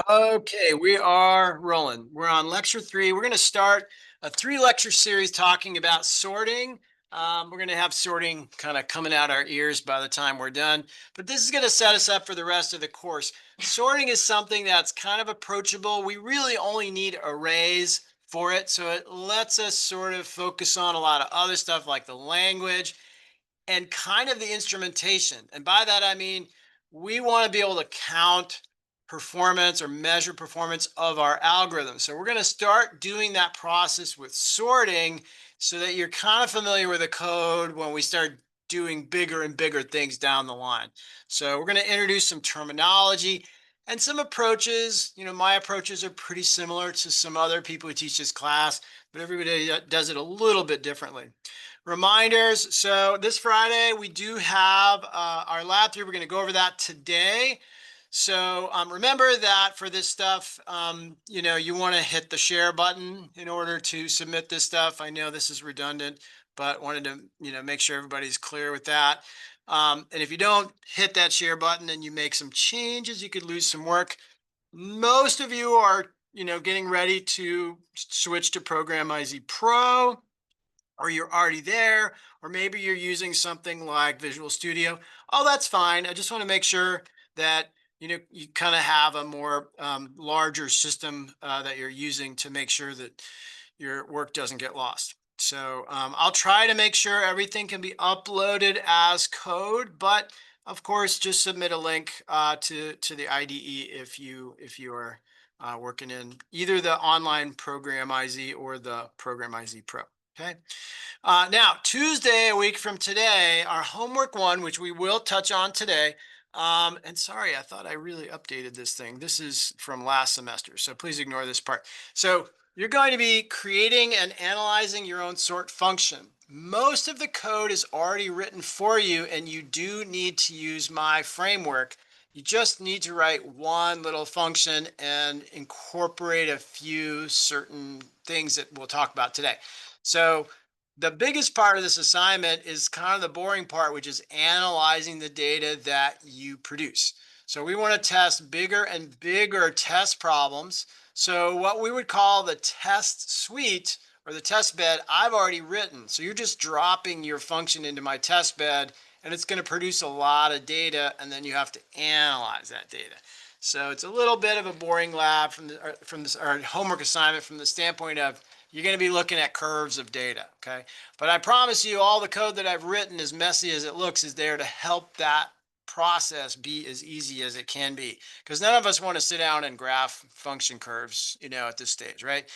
Okay, we are rolling. We're on lecture 3. We're going to start a 3-lecture series talking about sorting. We're going to have sorting kind of coming out our ears by the time we're done, but this is going to set us up for the rest of the course. Sorting is something that's kind of approachable. We really only need arrays for it, so it lets us sort of focus on a lot of other stuff like the language and kind of the instrumentation. And by that, I mean, we want to be able to count performance or measure performance of our algorithm. So we're going to start doing that process with sorting so that you're kind of familiar with the code when we start doing bigger and bigger things down the line. So we're going to introduce some terminology and some approaches. My approaches are pretty similar to some other people who teach this class, but everybody does it a little bit differently. Reminders. So this Friday, we do have our lab 3. We're going to go over that today. So remember that for this stuff, you want to hit the share button in order to submit this stuff. I know this is redundant, but wanted to, make sure everybody's clear with that. And if you don't hit that share button and you make some changes, you could lose some work. Most of you are, getting ready to switch to Program IZ Pro, or you're already there, or maybe you're using something like Visual Studio. Oh, that's fine. I just want to make sure that you kind of have a more larger system that you're using to make sure that your work doesn't get lost. So I'll try to make sure everything can be uploaded as code, but of course, just submit a link to the IDE if you are working in either the online Program IZ or the Program IZ Pro. Okay. Now, Tuesday, a week from today, our homework 1, which we will touch on today. And sorry, I thought I really updated this thing. This is from last semester, so please ignore this part. So you're going to be creating and analyzing your own sort function. Most of the code is already written for you, and you do need to use my framework. You just need to write one little function and incorporate a few certain things that we'll talk about today. So the biggest part of this assignment is kind of the boring part, which is analyzing the data that you produce. So we want to test bigger and bigger test problems. So what we would call the test suite or the test bed, I've already written. So you're just dropping your function into my test bed, and it's going to produce a lot of data, and then you have to analyze that data. So it's a little bit of a boring lab from this our homework assignment from the standpoint of you're going to be looking at curves of data, okay? But I promise you all the code that I've written, as messy as it looks, is there to help that process be as easy as it can be. Because none of us want to sit down and graph function curves, at this stage, right?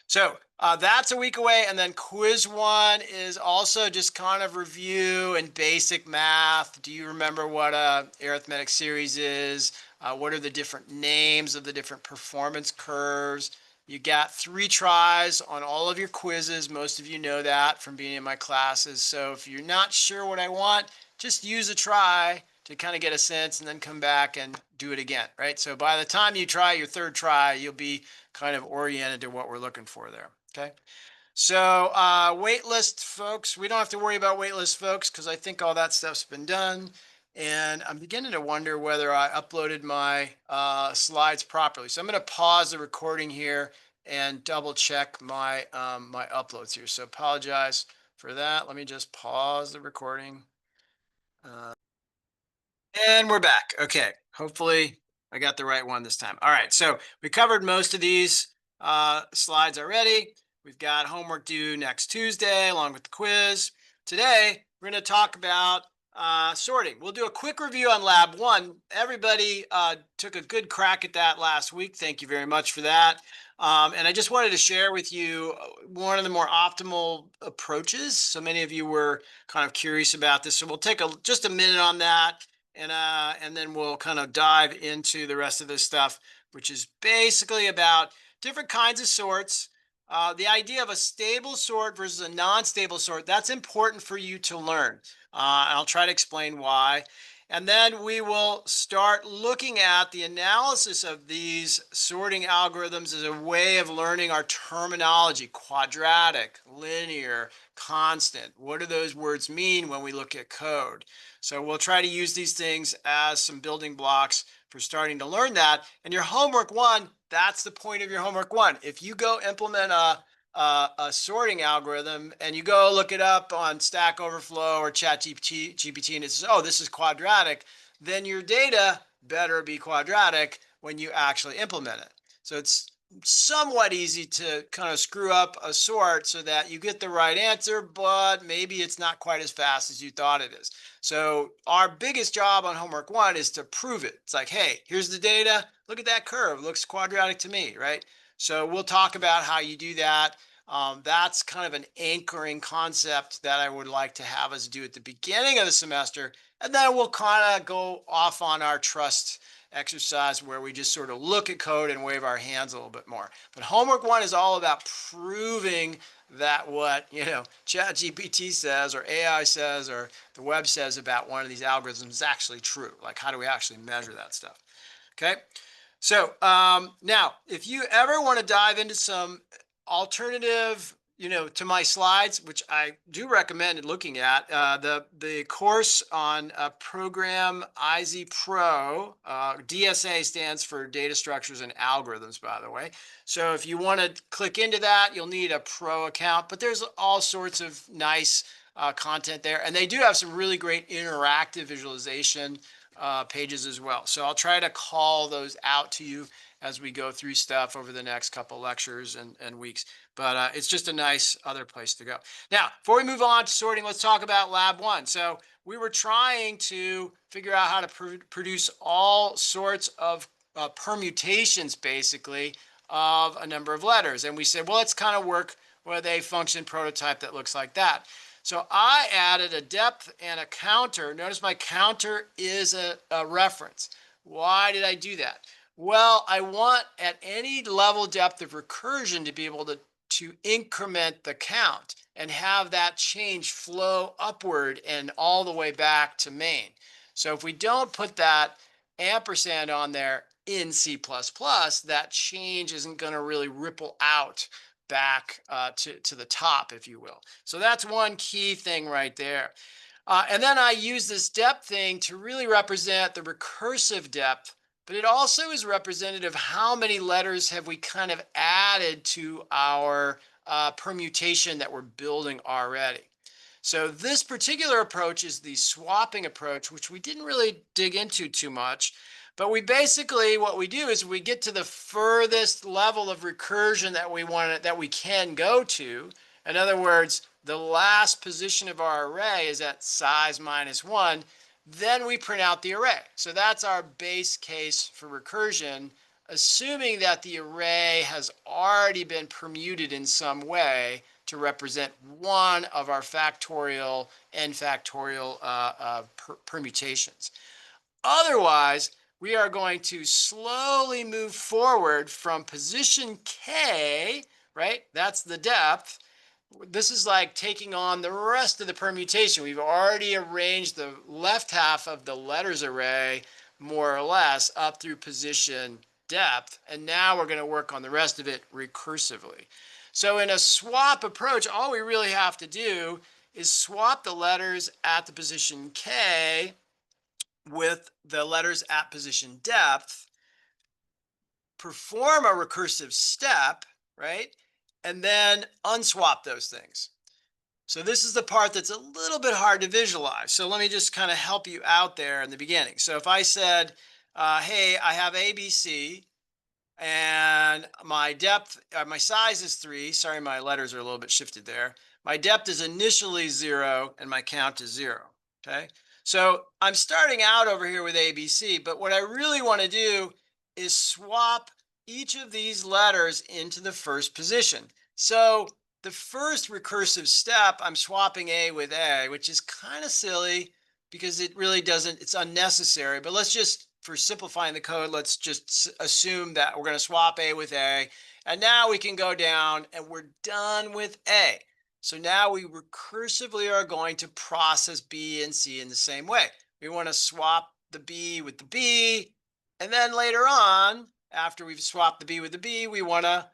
So that's a week away. And then quiz 1 is also just kind of review and basic math. Do you remember what a arithmetic series is? What are the different names of the different performance curves? You got 3 tries on all of your quizzes. Most of you know that from being in my classes. So if you're not sure what I want, just use a try to kind of get a sense and then come back and do it again, right? So by the time you try your 3rd try, you'll be kind of oriented to what we're looking for there, okay? So waitlist, folks, we don't have to worry about waitlist, folks, because I think all that stuff's been done. And I'm beginning to wonder whether I uploaded my slides properly. So I'm going to pause the recording here and double check my my uploads here. So apologize for that. Let me just pause the recording. And we're back. Okay. Hopefully I got the right one this time. All right. So we covered most of these slides already. We've got homework due next Tuesday along with the quiz. Today, we're going to talk about sorting. We'll do a quick review on lab 1. Everybody took a good crack at that last week. Thank you very much for that. And I just wanted to share with you one of the more optimal approaches. So many of you were kind of curious about this. So we'll take just a minute on that. And then we'll kind of dive into the rest of this stuff, which is basically about different kinds of sorts. The idea of a stable sort versus a non-stable sort, that's important for you to learn. I'll try to explain why. And then we will start looking at the analysis of these sorting algorithms as a way of learning our terminology: quadratic, linear, constant. What do those words mean when we look at code? So we'll try to use these things as some building blocks for starting to learn that. And your homework one, that's the point of your homework one. If you go implement a sorting algorithm and you go look it up on Stack Overflow or ChatGPT and it says, oh, this is quadratic, then your data better be quadratic when you actually implement it. So it's somewhat easy to kind of screw up a sort so that you get the right answer, but maybe it's not quite as fast as you thought it is. So our biggest job on homework one is to prove it. It's like, hey, here's the data. Look at that curve. It looks quadratic to me, right? So we'll talk about how you do that. That's kind of an anchoring concept that I would like to have us do at the beginning of the semester. And then we'll kind of go off on our trust exercise where we just sort of look at code and wave our hands a little bit more. But homework one is all about proving that what, ChatGPT says or AI says or the web says about one of these algorithms is actually true. Like, how do we actually measure that stuff? Okay. So now, if you ever want to dive into some alternative, to my slides, which I do recommend looking at, the course on Program IZ Pro, DSA stands for Data Structures and Algorithms, by the way. So if you want to click into that, you'll need a pro account, but there's all sorts of nice content there. And they do have some really great interactive visualization pages as well. So I'll try to call those out to you as we go through stuff over the next couple lectures and weeks. But it's just a nice other place to go. Now, before we move on to sorting, let's talk about lab one. So we were trying to figure out how to produce all sorts of permutations, basically, of a number of letters. And we said, well, let's kind of work with a function prototype that looks like that. So I added a depth and a counter. Notice my counter is a reference. Why did I do that? Well, I want at any level depth of recursion to be able to increment the count and have that change flow upward and all the way back to main. So if we don't put that ampersand on there in C++, that change isn't going to really ripple out back to the top, if you will. So that's one key thing right there. And then I use this depth thing to really represent the recursive depth, but it also is representative of how many letters have we kind of added to our permutation that we're building already. So this particular approach is the swapping approach, which we didn't really dig into too much. But we basically, what we do is we get to the furthest level of recursion that we can go to. In other words, the last position of our array is at size -1. Then we print out the array. So that's our base case for recursion, assuming that the array has already been permuted in some way to represent one of our factorial n factorial permutations. Otherwise, we are going to slowly move forward from position K, right? That's the depth. This is like taking on the rest of the permutation. We've already arranged the left half of the letters array more or less up through position depth. And now we're going to work on the rest of it recursively. So in a swap approach, all we really have to do is swap the letters at the position K with the letters at position depth, perform a recursive step, right? And then unswap those things. So this is the part that's a little bit hard to visualize. So let me just kind of help you out there in the beginning. So if I said, hey, I have ABC and my depth, my size is 3. Sorry, my letters are a little bit shifted there. My depth is initially 0 and my count is 0, okay? So I'm starting out over here with ABC, but what I really want to do is swap each of these letters into the first position. So the first recursive step, I'm swapping A with A, which is kind of silly because it really doesn't, it's unnecessary. But let's just, for simplifying the code, let's just assume that we're going to swap A with A. And now we can go down and we're done with A. So now we recursively are going to process B and C in the same way. We want to swap the B with the B. And then later on, after we've swapped the B with the B, we want to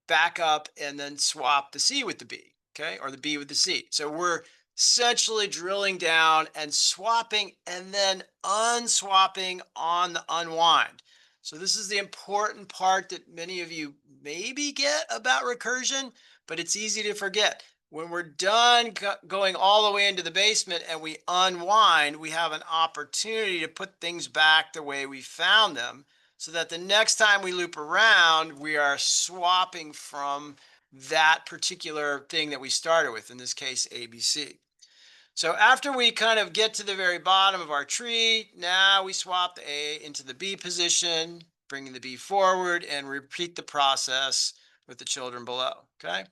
back up and then swap the C with the B, okay? Or the B with the C. So we're essentially drilling down and swapping and then unswapping on the unwind. So this is the important part that many of you maybe get about recursion, but it's easy to forget. When we're done going all the way into the basement and we unwind, we have an opportunity to put things back the way we found them so that the next time we loop around, we are swapping from that particular thing that we started with, in this case, ABC. So after we kind of get to the very bottom of our tree, now we swap the A into the B position, bringing the B forward, and repeat the process with the children below, okay?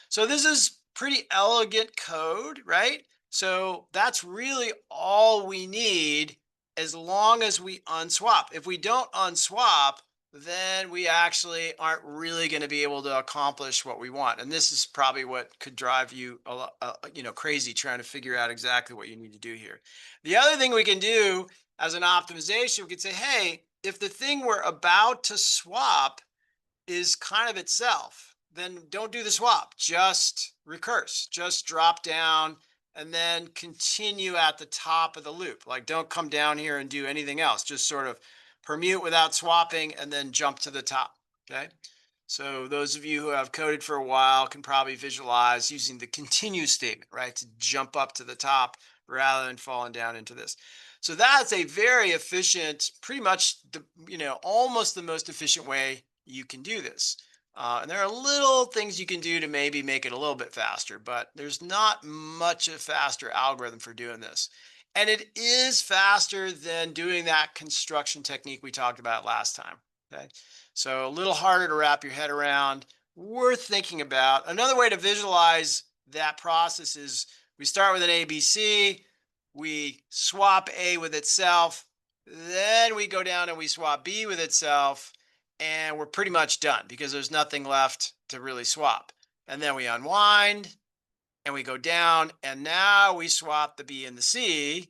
So this is pretty elegant code, right? So that's really all we need as long as we unswap. If we don't unswap, then we actually aren't really going to be able to accomplish what we want. And this is probably what could drive you a lot, crazy trying to figure out exactly what you need to do here. The other thing we can do as an optimization, we could say, hey, if the thing we're about to swap is kind of itself, then don't do the swap, just recurse, just drop down and then continue at the top of the loop. Like don't come down here and do anything else, just sort of permute without swapping and then jump to the top, okay? So those of you who have coded for a while can probably visualize using the continue statement, right? To jump up to the top rather than falling down into this. So that's a very efficient, pretty much the, almost the most efficient way you can do this. And there are little things you can do to maybe make it a little bit faster, but there's not much a faster algorithm for doing this. And it is faster than doing that construction technique we talked about last time, okay? So a little harder to wrap your head around, worth thinking about. Another way to visualize that process is we start with an ABC, we swap A with itself, then we go down and we swap B with itself, and we're pretty much done because there's nothing left to really swap. And then we unwind and we go down, and now we swap the B and the C,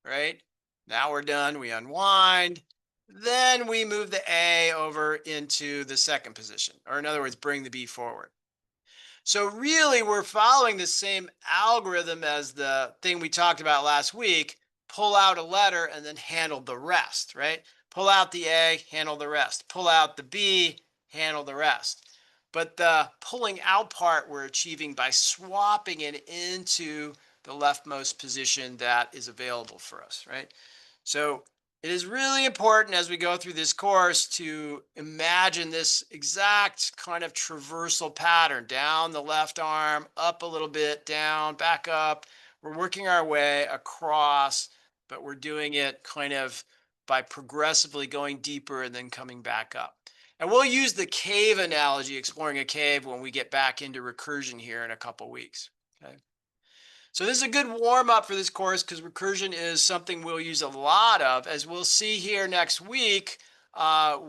right? Now we're done, we unwind. Then we move the A over into the second position, or in other words, bring the B forward. So really, we're following the same algorithm as the thing we talked about last week. Pull out a letter and then handle the rest, right? Pull out the A, handle the rest. Pull out the B, handle the rest. But the pulling out part we're achieving by swapping it into the leftmost position that is available for us, right? So it is really important as we go through this course to imagine this exact kind of traversal pattern, down the left arm, up a little bit, down, back up. We're working our way across, but we're doing it kind of by progressively going deeper and then coming back up. And we'll use the cave analogy, exploring a cave, when we get back into recursion here in a couple weeks, okay? So this is a good warm up for this course because recursion is something we'll use a lot of. As we'll see here next week,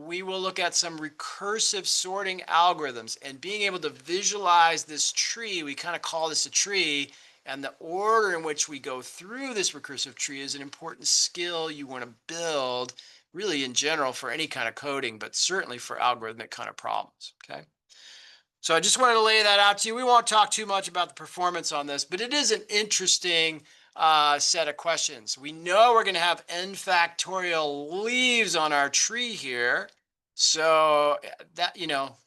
we will look at some recursive sorting algorithms and being able to visualize this tree. We kind of call this a tree, and the order in which we go through this recursive tree is an important skill you want to build, really in general for any kind of coding, but certainly for algorithmic kind of problems, okay? So I just wanted to lay that out to you. We won't talk too much about the performance on this, but it is an interesting set of questions. We know we're going to have n factorial leaves on our tree here. So that,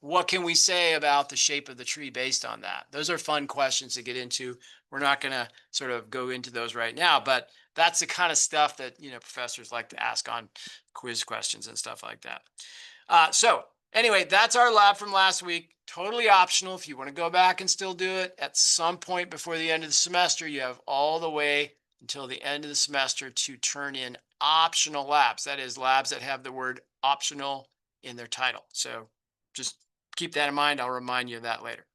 what can we say about the shape of the tree based on that? Those are fun questions to get into. We're not going to sort of go into those right now, but that's the kind of stuff that, professors like to ask on quiz questions and stuff like that. So anyway, that's our lab from last week. Totally optional. If you want to go back and still do it at some point before the end of the semester, you have all the way until the end of the semester to turn in optional labs. That is, labs that have the word optional in their title. So just keep that in mind. I'll remind you of that later.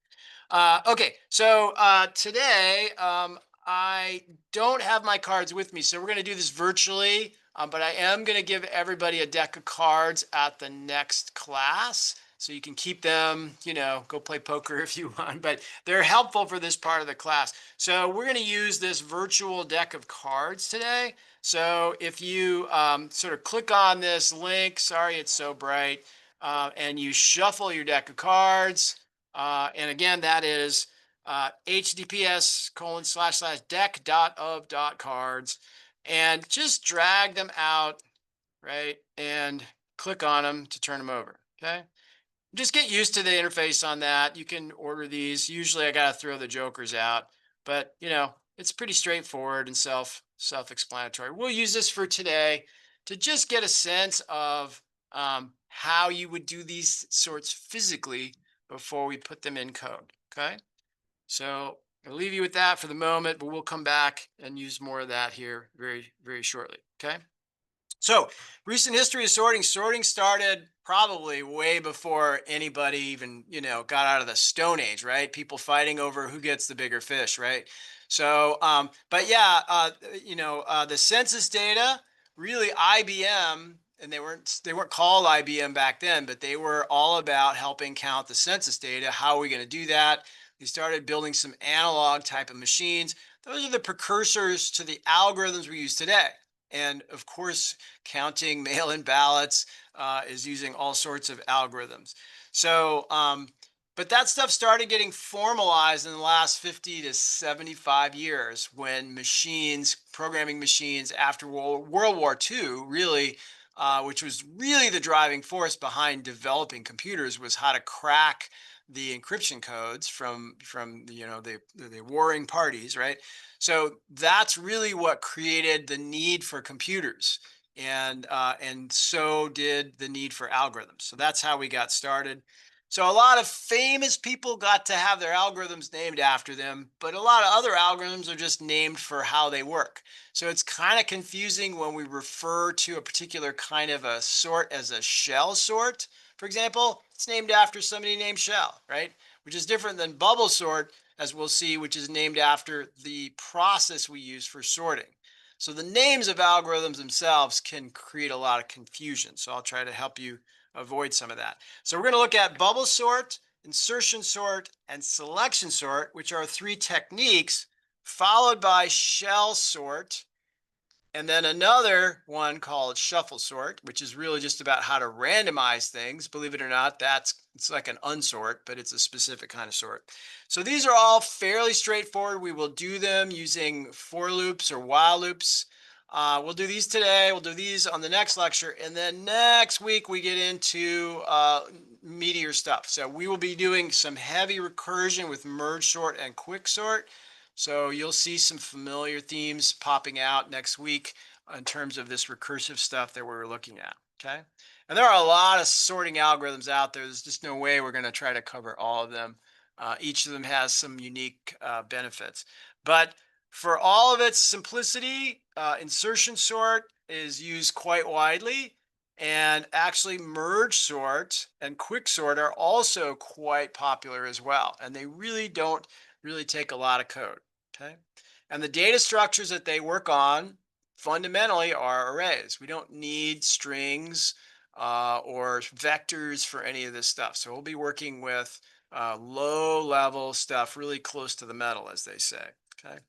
Okay, so today I don't have my cards with me, so we're going to do this virtually, but I am going to give everybody a deck of cards at the next class. So you can keep them, go play poker if you want, but they're helpful for this part of the class. So we're going to use this virtual deck of cards today. So if you sort of click on this link, sorry it's so bright, and you shuffle your deck of cards, and again, that is https://deck.of.cards, and just drag them out, right? And click on them to turn them over. Okay. Just get used to the interface on that. You can order these. Usually I got to throw the jokers out, but it's pretty straightforward and self-explanatory. We'll use this for today to just get a sense of how you would do these sorts physically before we put them in code. Okay. So I'll leave you with that for the moment, but we'll come back and use more of that here very, very shortly. Okay. So recent history of sorting. Sorting started probably way before anybody even, got out of the Stone Age, right? People fighting over who gets the bigger fish, right? So, but yeah, the census data, really IBM, and they weren't called IBM back then, but they were all about helping count the census data. How are we going to do that? They started building some analog type of machines. Those are the precursors to the algorithms we use today. And of course, counting mail-in ballots is using all sorts of algorithms. So, but that stuff started getting formalized in the last 50 to 75 years when programming machines after World War II, really, which was really the driving force behind developing computers, was how to crack the encryption codes from the warring parties, right? So that's really what created the need for computers, and so did the need for algorithms. So that's how we got started. So a lot of famous people got to have their algorithms named after them, but a lot of other algorithms are just named for how they work. So it's kind of confusing when we refer to a particular kind of a sort as a shell sort. For example, it's named after somebody named Shell, right? Which is different than bubble sort, as we'll see, which is named after the process we use for sorting. So the names of algorithms themselves can create a lot of confusion. So I'll try to help you avoid some of that. So we're going to look at bubble sort, insertion sort, and selection sort, which are three techniques, followed by shell sort, and then another one called shuffle sort, which is really just about how to randomize things. Believe it or not, it's like an unsort, but it's a specific kind of sort. So these are all fairly straightforward. We will do them using for loops or while loops. We'll do these today. We'll do these on the next lecture. And then next week, we get into meatier stuff. So we will be doing some heavy recursion with merge sort and quick sort. So you'll see some familiar themes popping out next week in terms of this recursive stuff that we're looking at, okay? And there are a lot of sorting algorithms out there. There's just no way we're going to try to cover all of them. Each of them has some unique benefits. But for all of its simplicity, insertion sort is used quite widely. And actually merge sort and quick sort are also quite popular as well. And they really don't really take a lot of code, okay? And the data structures that they work on fundamentally are arrays. We don't need strings or vectors for any of this stuff. So we'll be working with low-level stuff, really close to the metal, as they say, okay?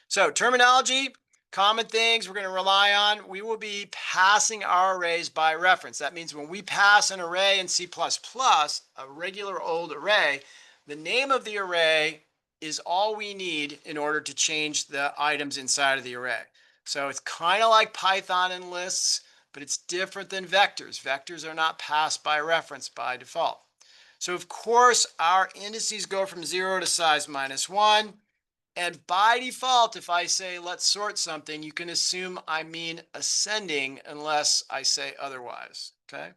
So terminology, common things we're going to rely on. We will be passing our arrays by reference. That means when we pass an array in C++, a regular old array, the name of the array is all we need in order to change the items inside of the array. So it's kind of like Python and lists, but it's different than vectors. Vectors are not passed by reference by default. So of course, our indices go from 0 to size -1. And by default, if I say let's sort something, you can assume I mean ascending unless I say otherwise, okay?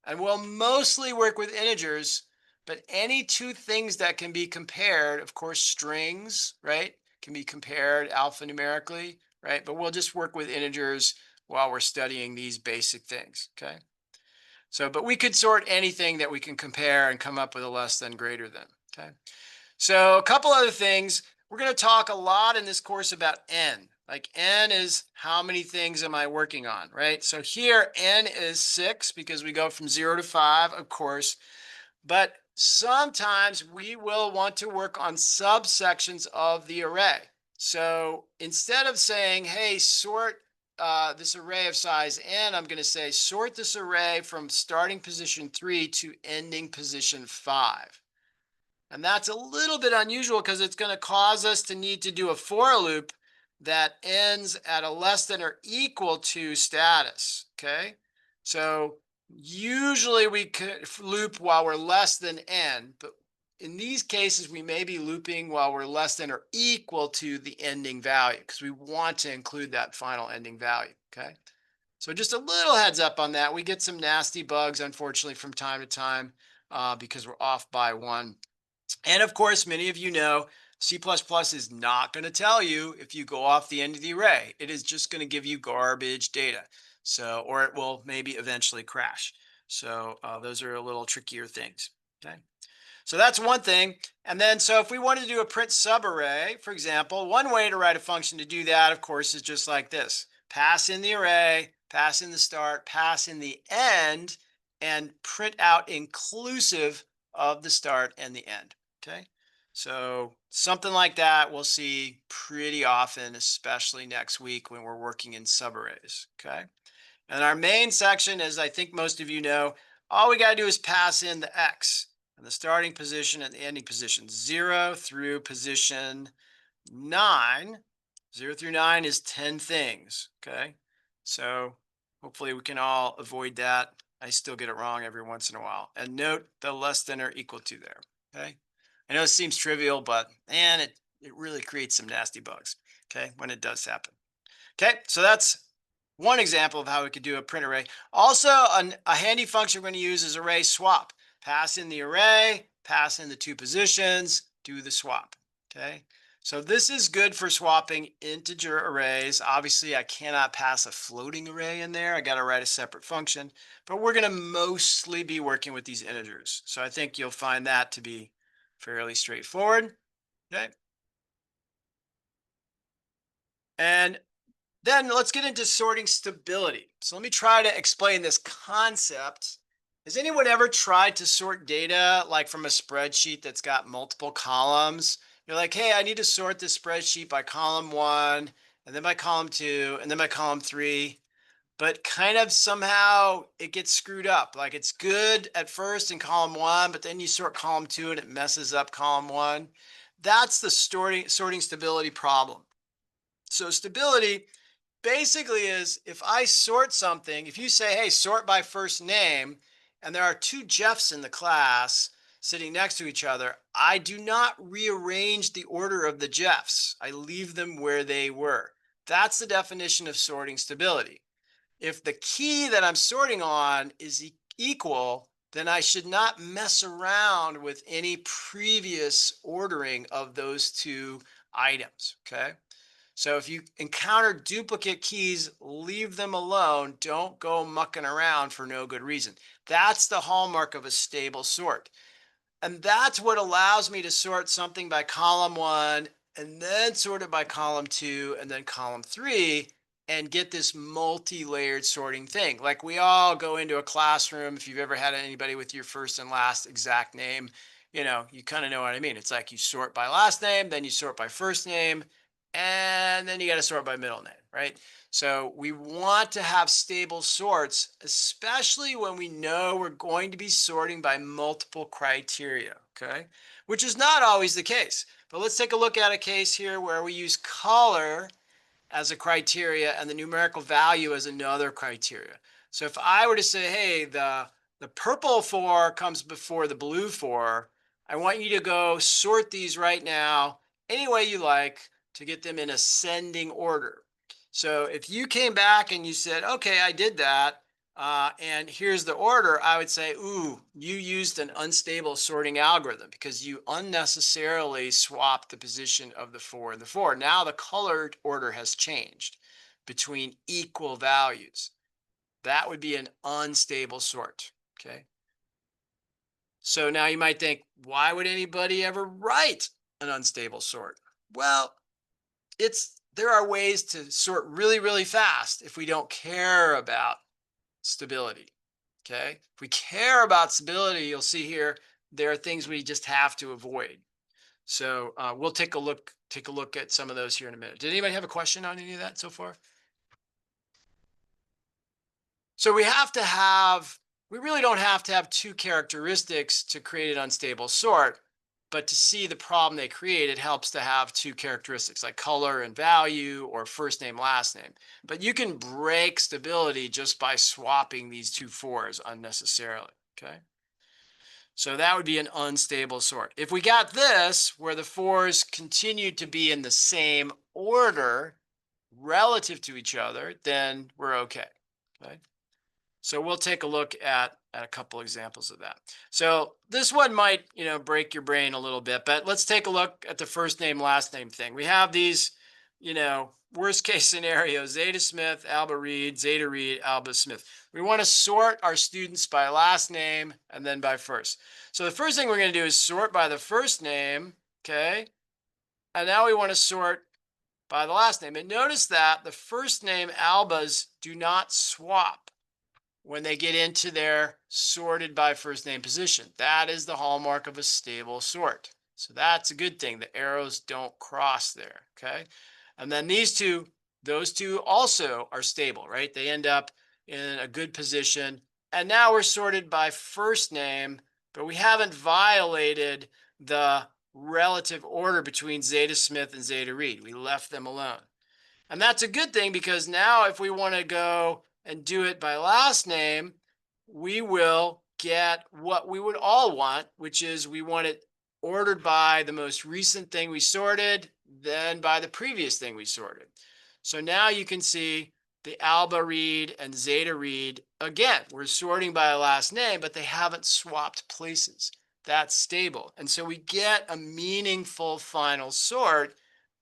And we'll mostly work with integers, but any two things that can be compared, of course, strings, right, can be compared alphanumerically, right? But we'll just work with integers while we're studying these basic things, okay? So, but we could sort anything that we can compare and come up with a less than greater than, okay? So a couple other things. We're going to talk a lot in this course about n. Like n is how many things am I working on, right? So here n is 6 because we go from 0 to 5, of course. But sometimes we will want to work on subsections of the array. So instead of saying, hey, sort this array of size n, I'm going to say sort this array from starting position 3 to ending position 5. And that's a little bit unusual because it's going to cause us to need to do a for loop that ends at a less than or equal to status. Okay. So usually we could loop while we're less than n, but in these cases, we may be looping while we're less than or equal to the ending value because we want to include that final ending value. Okay. So just a little heads up on that. We get some nasty bugs, unfortunately, from time to time because we're off by one. And of course, many of you know C++ is not going to tell you if you go off the end of the array. It is just going to give you garbage data. So, or it will maybe eventually crash. So those are a little trickier things. Okay. So that's one thing. And then, so if we wanted to do a print subarray, for example, one way to write a function to do that, of course, is just like this. Pass in the array, pass in the start, pass in the end, and print out inclusive of the start and the end. Okay. So something like that we'll see pretty often, especially next week when we're working in subarrays. Okay. And our main section, as I think most of you know, all we got to do is pass in the X and the starting position and the ending position, 0 through position 9. 0 through 9 is 10 things, okay? So hopefully we can all avoid that. I still get it wrong every once in a while. And note the less than or equal to there, okay? I know it seems trivial, but man, it really creates some nasty bugs, okay, when it does happen. Okay, so that's one example of how we could do a print array. Also, a handy function we're going to use is array swap. Pass in the array, pass in the two positions, do the swap. Okay, so this is good for swapping integer arrays. Obviously, I cannot pass a floating array in there. I got to write a separate function, but we're going to mostly be working with these integers. So I think you'll find that to be fairly straightforward. Okay, and then let's get into sorting stability. So let me try to explain this concept. Has anyone ever tried to sort data like from a spreadsheet that's got multiple columns? You're like, hey, I need to sort this spreadsheet by column 1, and then by column 2, and then by column 3. But kind of somehow it gets screwed up. Like it's good at first in column 1, but then you sort column 2 and it messes up column 1. That's the sorting stability problem. So stability basically is if I sort something, if you say, hey, sort by first name, and there are two Jeffs in the class sitting next to each other, I do not rearrange the order of the Jeffs. I leave them where they were. That's the definition of sorting stability. If the key that I'm sorting on is equal, then I should not mess around with any previous ordering of those two items, okay? So if you encounter duplicate keys, leave them alone. Don't go mucking around for no good reason. That's the hallmark of a stable sort. And that's what allows me to sort something by column 1 and then sort it by column 2 and then column 3 and get this multi-layered sorting thing. Like we all go into a classroom. If you've ever had anybody with your first and last exact name, you know, you kind of know what I mean. It's like you sort by last name, then you sort by first name, and then you got to sort by middle name, right? So we want to have stable sorts, especially when we know we're going to be sorting by multiple criteria, okay? Which is not always the case. But let's take a look at a case here where we use color as a criteria and the numerical value as another criteria. So if I were to say, hey, the purple 4 comes before the blue 4, I want you to go sort these right now any way you like to get them in ascending order. So if you came back and you said, okay, I did that, and here's the order, I would say, ooh, you used an unstable sorting algorithm because you unnecessarily swapped the position of the 4 and the 4. Now the colored order has changed between equal values. That would be an unstable sort, okay? So now you might think, why would anybody ever write an unstable sort? Well, there are ways to sort really, really fast if we don't care about stability. Okay. If we care about stability, you'll see here, there are things we just have to avoid. So we'll take a look at some of those here in a minute. Did anybody have a question on any of that so far? So we really don't have to have two characteristics to create an unstable sort. But to see the problem they create, it helps to have two characteristics like color and value or first name, last name. But you can break stability just by swapping these two fours unnecessarily, okay? So that would be an unstable sort. If we got this, where the fours continue to be in the same order relative to each other, then we're okay, okay? So we'll take a look at a couple examples of that. So this one might, break your brain a little bit, but let's take a look at the first name, last name thing. We have these, worst case scenarios: Zeta Smith, Alba Reed, Zeta Reed, Alba Smith. We want to sort our students by last name and then by first. So the first thing we're going to do is sort by the first name, okay? And now we want to sort by the last name. And notice that the first name Albas do not swap when they get into their sorted by first name position. That is the hallmark of a stable sort. So that's a good thing. The arrows don't cross there, okay? And then those two also are stable, right? They end up in a good position. And now we're sorted by first name, but we haven't violated the relative order between Zeta Smith and Zeta Reed. We left them alone. And that's a good thing, because now if we want to go and do it by last name, we will get what we would all want, which is we want it ordered by the most recent thing we sorted, then by the previous thing we sorted. So now you can see the Alba Reed and Zeta Reed, again, we're sorting by a last name, but they haven't swapped places. That's stable. And so we get a meaningful final sort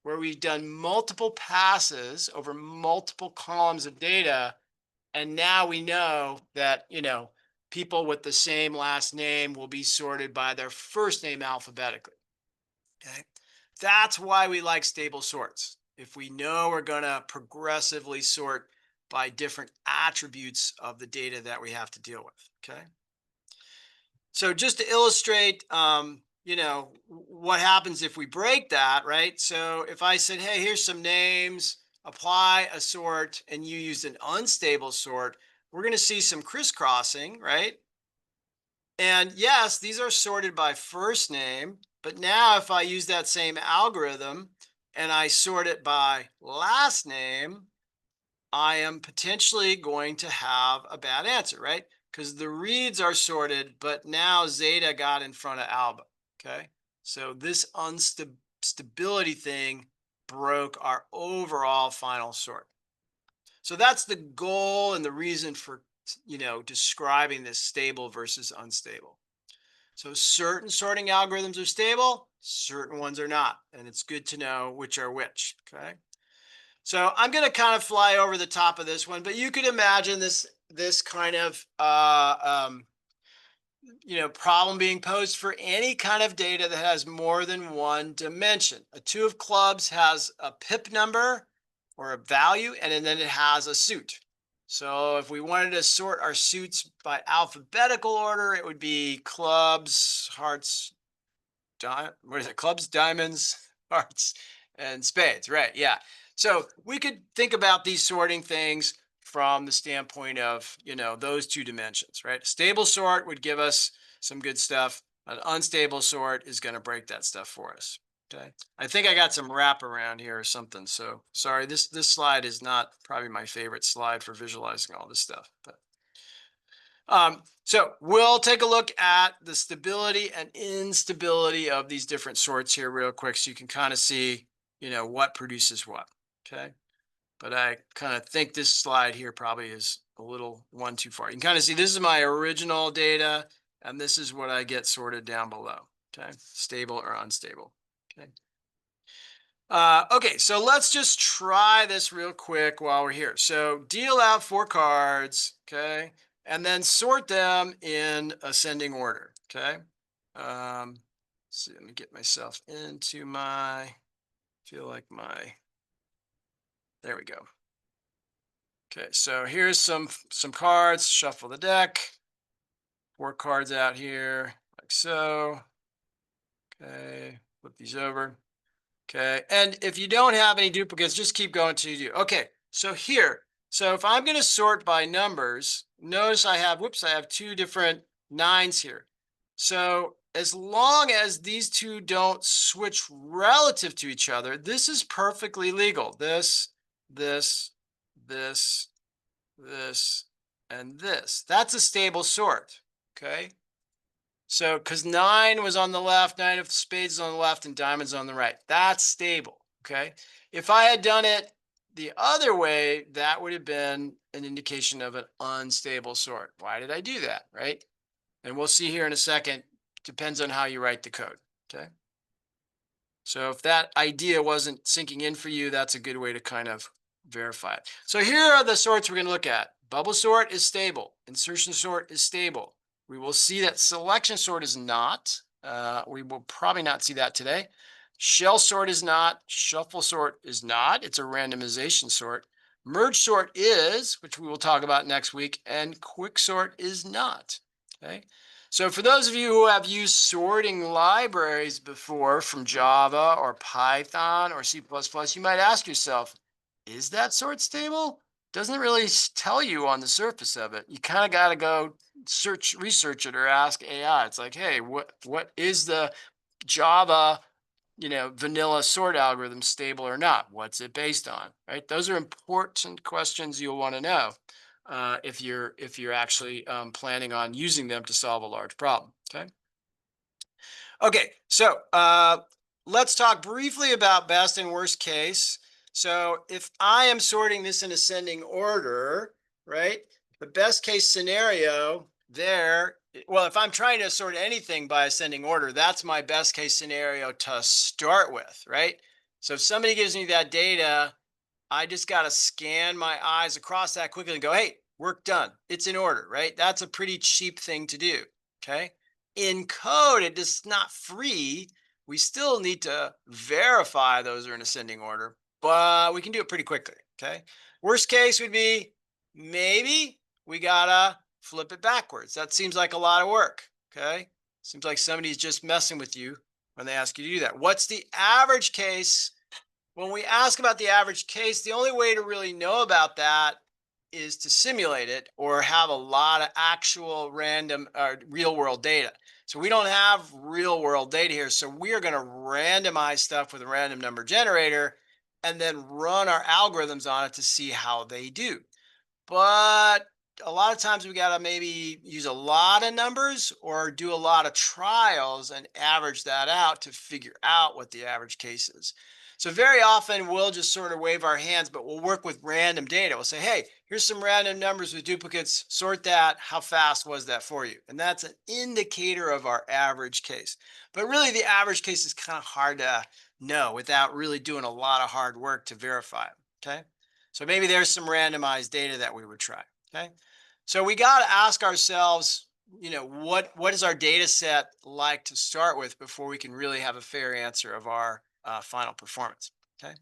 where we've done multiple passes over multiple columns of data. And now we know that, people with the same last name will be sorted by their first name alphabetically. Okay. That's why we like stable sorts. If we know we're going to progressively sort by different attributes of the data that we have to deal with. Okay. So just to illustrate, what happens if we break that, right? So if I said, hey, here's some names, apply a sort, and you used an unstable sort, we're going to see some crisscrossing, right? And yes, these are sorted by first name, but now if I use that same algorithm and I sort it by last name, I am potentially going to have a bad answer, right? Because the reads are sorted, but now Zeta got in front of Alba, okay? So this instability thing broke our overall final sort. So that's the goal and the reason for, describing this stable versus unstable. So certain sorting algorithms are stable, certain ones are not, and it's good to know which are which, okay? So I'm going to kind of fly over the top of this one, but you could imagine this kind of problem being posed for any kind of data that has more than one dimension. A two of clubs has a pip number or a value, and then it has a suit. So if we wanted to sort our suits by alphabetical order, it would be clubs, hearts, clubs, diamonds, hearts, and spades, right? Yeah. So we could think about these sorting things from the standpoint of, those two dimensions, right? A stable sort would give us some good stuff. An unstable sort is going to break that stuff for us. Okay. I think I got some wrap around here or something. So sorry, this slide is not probably my favorite slide for visualizing all this stuff, but so we'll take a look at the stability and instability of these different sorts here real quick, so you can kind of see, what produces what. Okay. But I kind of think this slide here probably is a little one too far. You can kind of see this is my original data, and this is what I get sorted down below. Okay. Stable or unstable. Okay. Okay, so let's just try this real quick while we're here. So deal out 4 cards, okay, and then sort them in ascending order, okay. Let's see, let me get myself into there we go. Okay, so here's some cards. Shuffle the deck. 4 cards out here, like so. Okay, flip these over. Okay, and if you don't have any duplicates, just keep going till you do. Okay, so here, so if I'm going to sort by numbers, notice I have 2 different 9s here. So as long as these two don't switch relative to each other, this is perfectly legal. This, this, this, this, and this. That's a stable sort, okay? So, because 9 was on the left, 9 of spades is on the left, and diamonds on the right. That's stable, okay? If I had done it the other way, that would have been an indication of an unstable sort. Why did I do that, right? And we'll see here in a second. Depends on how you write the code, okay? So if that idea wasn't sinking in for you, that's a good way to kind of verify it. So here are the sorts we're going to look at. Bubble sort is stable. Insertion sort is stable. We will see that selection sort is not. We will probably not see that today. Shell sort is not. Shuffle sort is not. It's a randomization sort. Merge sort is, which we will talk about next week, and quick sort is not. Okay. So for those of you who have used sorting libraries before from Java or Python or C++, you might ask yourself, is that sort stable? Doesn't really tell you on the surface of it. You kind of got to go research it or ask AI. It's like, hey, what is the Java, vanilla sort algorithm stable or not? What's it based on, right? Those are important questions you'll want to know if you're actually planning on using them to solve a large problem. Okay. Okay, so let's talk briefly about best and worst case. So if I am sorting this in ascending order, right? The best case scenario there, well, if I'm trying to sort anything by ascending order, that's my best case scenario to start with, right? So if somebody gives me that data, I just got to scan my eyes across that quickly and go, hey, work done. It's in order, right? That's a pretty cheap thing to do, okay? In code, it is not free. We still need to verify those are in ascending order, but we can do it pretty quickly, okay? Worst case would be maybe we gotta flip it backwards. That seems like a lot of work, okay? Seems like somebody's just messing with you when they ask you to do that. What's the average case? When we ask about the average case, the only way to really know about that is to simulate it or have a lot of actual random real world data. So we don't have real world data here. So we are going to randomize stuff with a random number generator and then run our algorithms on it to see how they do. But a lot of times we got to maybe use a lot of numbers or do a lot of trials and average that out to figure out what the average case is. So very often we'll just sort of wave our hands, but we'll work with random data. We'll say, hey, here's some random numbers with duplicates, sort that. How fast was that for you? And that's an indicator of our average case. But really the average case is kind of hard to know without really doing a lot of hard work to verify it, okay? So maybe there's some randomized data that we would try, okay? So we got to ask ourselves, what is our data set like to start with before we can really have a fair answer of our final performance, okay?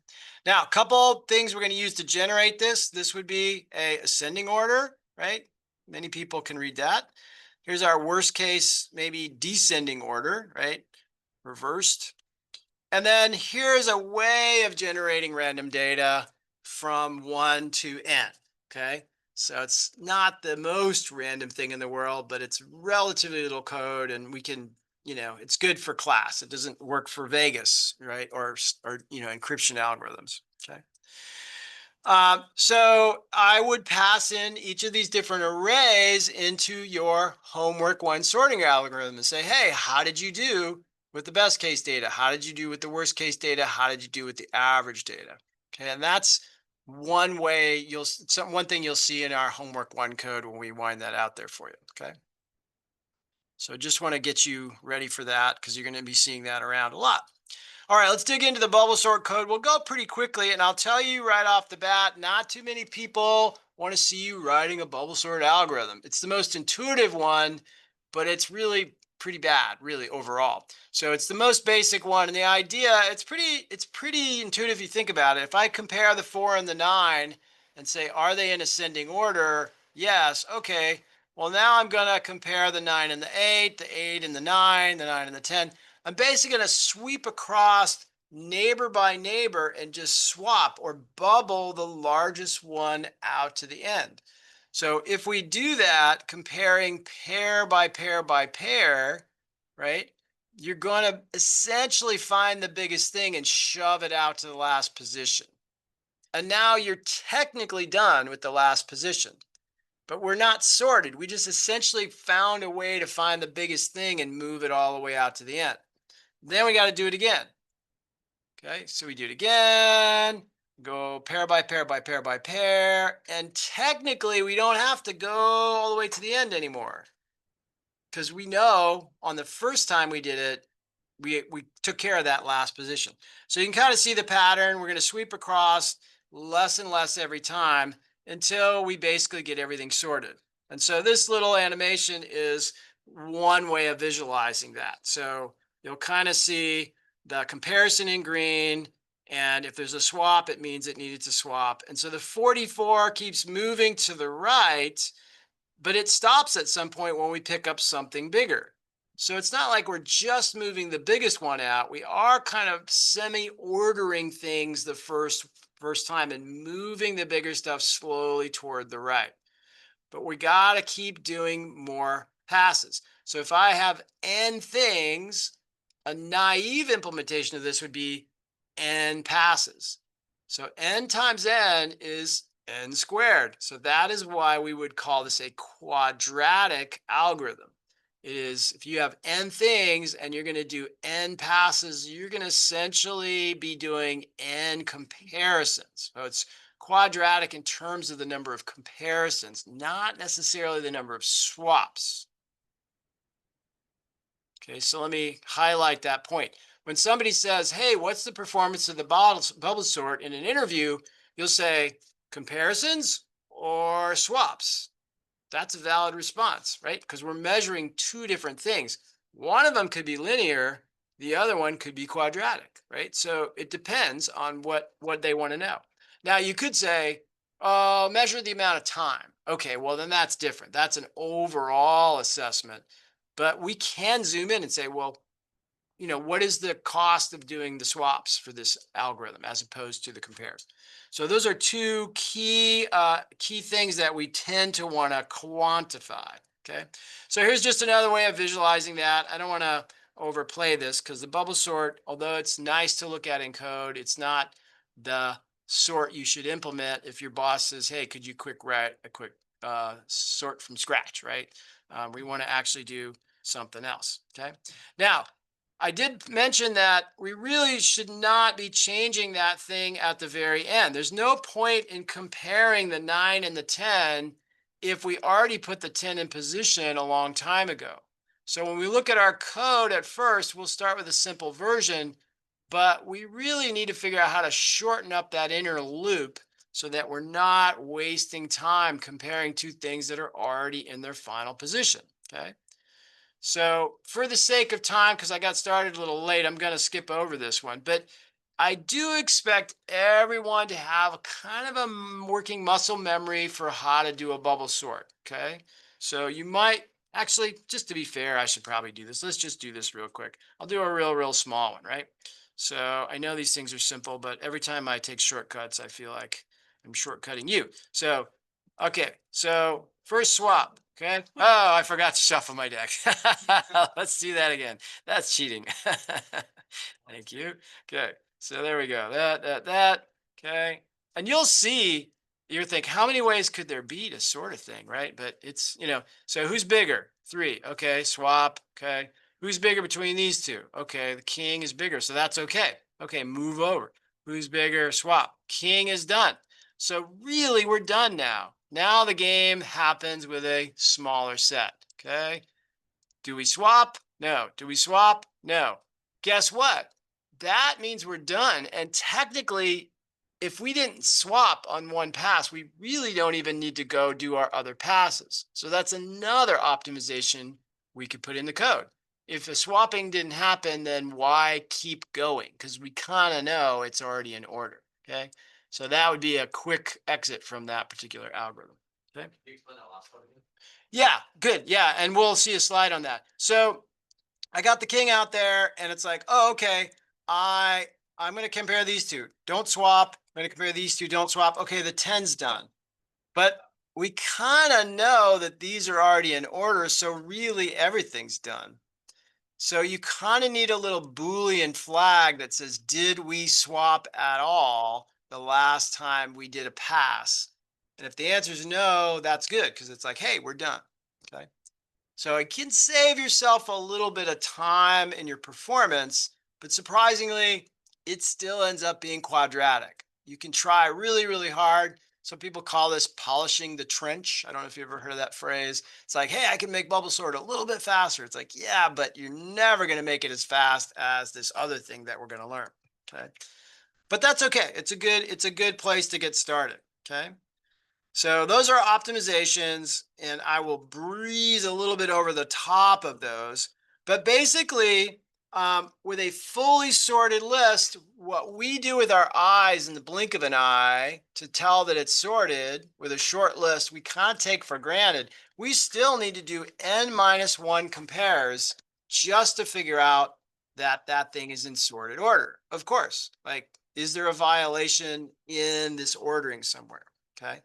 Now, a couple things we're going to use to generate this. This would be a ascending order, right? Many people can read that. Here's our worst case, maybe descending order, right? Reversed. And then here's a way of generating random data from 1 to n, okay? So it's not the most random thing in the world, but it's relatively little code and we can, it's good for class. It doesn't work for Vegas, right? Or encryption algorithms, okay? So I would pass in each of these different arrays into your homework one sorting algorithm and say, hey, how did you do with the best case data? How did you do with the worst case data? How did you do with the average data? Okay, and that's one way one thing you'll see in our homework one code when we wind that out there for you, okay? So just want to get you ready for that because you're going to be seeing that around a lot. All right, let's dig into the bubble sort code. We'll go pretty quickly, and I'll tell you right off the bat, not too many people want to see you writing a bubble sort algorithm. It's the most intuitive one, but it's really pretty bad, really, overall. So it's the most basic one, and the idea, it's pretty intuitive if you think about it. If I compare the 4 and the 9 and say, are they in ascending order? Yes, okay. Well, now I'm going to compare the 9 and the 8 and the 9, the 9 and the 10. I'm basically going to sweep across neighbor by neighbor and just swap or bubble the largest one out to the end. So if we do that, comparing pair by pair by pair, right, you're going to essentially find the biggest thing and shove it out to the last position. And now you're technically done with the last position, but we're not sorted. We just essentially found a way to find the biggest thing and move it all the way out to the end. Then we got to do it again. Okay, so we do it again, go pair by pair by pair by pair, and technically we don't have to go all the way to the end anymore, because we know on the first time we did it, we took care of that last position. So you can kind of see the pattern. We're going to sweep across less and less every time until we basically get everything sorted. And so this little animation is one way of visualizing that. So you'll kind of see the comparison in green. And if there's a swap, it means it needed to swap. And so the 44 keeps moving to the right, but it stops at some point when we pick up something bigger. So it's not like we're just moving the biggest one out. We are kind of semi-ordering things the first time and moving the bigger stuff slowly toward the right. But we got to keep doing more passes. So if I have n things, a naive implementation of this would be n passes. So n times n is n squared. So that is why we would call this a quadratic algorithm. It is, if you have n things and you're going to do n passes, you're going to essentially be doing n comparisons. So it's quadratic in terms of the number of comparisons, not necessarily the number of swaps. Okay, so let me highlight that point. When somebody says, hey, what's the performance of the bubble sort in an interview, you'll say comparisons or swaps. That's a valid response, right? Because we're measuring two different things. One of them could be linear, the other one could be quadratic, right? So it depends on what they want to know. Now you could say, measure the amount of time. Okay, well then that's different. That's an overall assessment. But we can zoom in and say, well, what is the cost of doing the swaps for this algorithm as opposed to the compares? So those are two key things that we tend to want to quantify. Okay, so here's just another way of visualizing that. I don't want to overplay this because the bubble sort, although it's nice to look at in code, it's not the sort you should implement if your boss says, hey, could you write a quick sort from scratch, right? We want to actually do something else. Okay, now I did mention that we really should not be changing that thing at the very end. There's no point in comparing the 9 and the 10 if we already put the 10 in position a long time ago. So when we look at our code at first, we'll start with a simple version, but we really need to figure out how to shorten up that inner loop so that we're not wasting time comparing two things that are already in their final position, okay? So for the sake of time, because I got started a little late, I'm going to skip over this one. But I do expect everyone to have kind of a working muscle memory for how to do a bubble sort, okay? So you might, actually, just to be fair, I should probably do this. Let's just do this real quick. I'll do a real small one, right? So I know these things are simple, but every time I take shortcuts, I feel like I'm shortcutting you. So, okay, so first swap. Okay. Oh, I forgot to shuffle my deck. Let's do that again. That's cheating. Thank you. Okay. So there we go. That. Okay. And you'll see, you're thinking, how many ways could there be to sort of thing, right? But it's, so who's bigger? 3. Okay. Swap. Okay. Who's bigger between these two? Okay. The king is bigger. So that's okay. Okay. Move over. Who's bigger? Swap. King is done. So really, we're done now. Now the game happens with a smaller set, okay? Do we swap? No. Do we swap? No. Guess what? That means we're done. And technically, if we didn't swap on one pass, we really don't even need to go do our other passes. So that's another optimization we could put in the code. If the swapping didn't happen, then why keep going? Because we kind of know it's already in order, okay? So that would be a quick exit from that particular algorithm. Okay. Can you explain that last one again? Yeah, good. Yeah, and we'll see a slide on that. So I got the king out there, and it's like, oh, okay, I'm going to compare these two. Don't swap. I'm going to compare these two. Don't swap. Okay, the 10's done. But we kind of know that these are already in order, so really everything's done. So you kind of need a little Boolean flag that says, did we swap at all the last time we did a pass? And if the answer is no, that's good because it's like, hey, we're done. Okay. So it can save yourself a little bit of time in your performance, but surprisingly, it still ends up being quadratic. You can try really, really hard. Some people call this polishing the trench. I don't know if you ever heard of that phrase. It's like, hey, I can make bubble sort a little bit faster. It's like, yeah, but you're never going to make it as fast as this other thing that we're going to learn. Okay. But that's okay. It's a good place to get started. Okay. So those are optimizations, and I will breeze a little bit over the top of those. But basically, with a fully sorted list, what we do with our eyes in the blink of an eye to tell that it's sorted with a short list, we can't take for granted. We still need to do n-1 compares just to figure out that that thing is in sorted order. Of course, like, is there a violation in this ordering somewhere? Okay.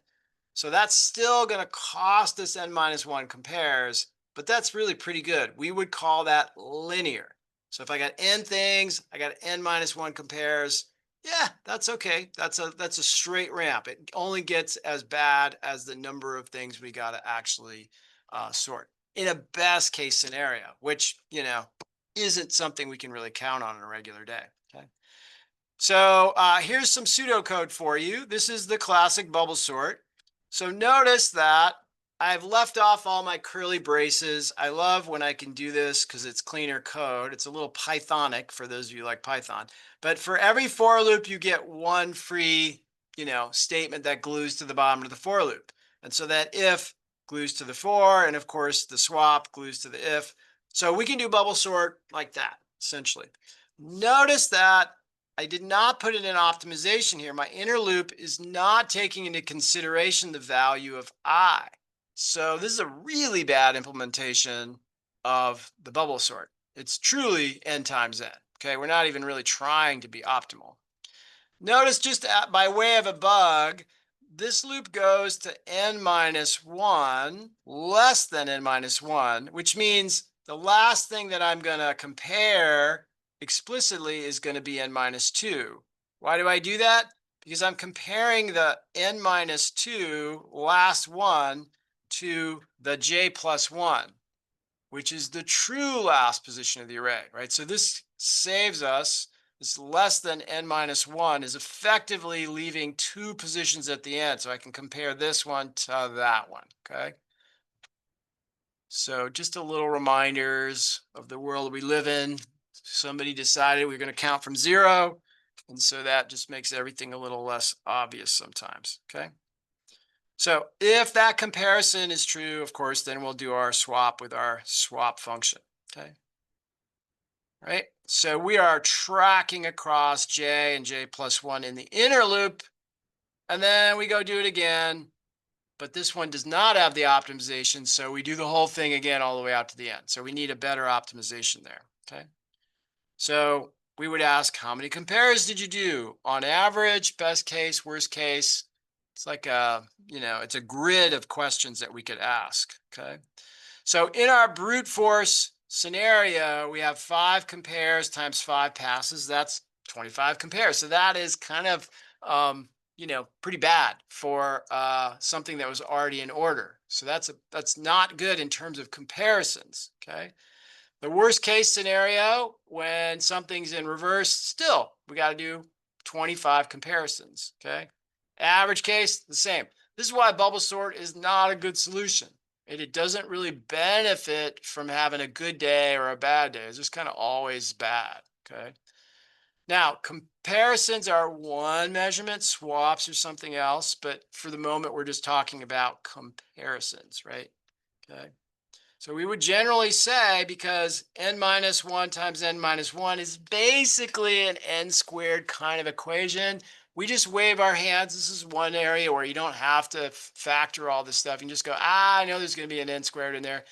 So that's still going to cost us n-1 compares, but that's really pretty good. We would call that linear. So if I got n things, I got n-1 compares. Yeah, that's okay. That's a straight ramp. It only gets as bad as the number of things we got to actually sort in a best case scenario, which, isn't something we can really count on a regular day. Okay. So here's some pseudocode for you. This is the classic bubble sort. So notice that I've left off all my curly braces. I love when I can do this because it's cleaner code. It's a little Pythonic for those of you who like Python. But for every for loop, you get one free, statement that glues to the bottom of the for loop. And so that if glues to the for, and of course the swap glues to the if. So we can do bubble sort like that, essentially. Notice that I did not put it in optimization here. My inner loop is not taking into consideration the value of I. So this is a really bad implementation of the bubble sort. It's truly n times n. Okay, we're not even really trying to be optimal. Notice just by way of a bug, this loop goes to n-1 less than n-1, which means the last thing that I'm going to compare explicitly is going to be n-2. Why do I do that? Because I'm comparing the n-2 last one to the j plus 1, which is the true last position of the array, right? So this saves us. This less than n-1 is effectively leaving 2 positions at the end. So I can compare this one to that one, okay? So just a little reminders of the world we live in. Somebody decided we're going to count from 0. And so that just makes everything a little less obvious sometimes, okay? So if that comparison is true, of course, then we'll do our swap with our swap function, okay? Right? So we are tracking across j and j plus 1 in the inner loop, and then we go do it again. But this one does not have the optimization, so we do the whole thing again all the way out to the end. So we need a better optimization there, okay? So we would ask, how many compares did you do? On average, best case, worst case. It's like it's a grid of questions that we could ask, okay? So in our brute force scenario, we have 5 compares times 5 passes. That's 25 compares. So that is kind of, pretty bad for something that was already in order. So that's not good in terms of comparisons, okay? The worst case scenario, when something's in reverse, still, we got to do 25 comparisons, okay? Average case, the same. This is why bubble sort is not a good solution. It doesn't really benefit from having a good day or a bad day. It's just kind of always bad, okay? Now, comparisons are one measurement, swaps or something else, but for the moment, we're just talking about comparisons, right? Okay. So we would generally say, because n-1 times n-1 is basically an n squared kind of equation, we just wave our hands. This is one area where you don't have to factor all this stuff. You can just go, I know there's going to be an n squared in there.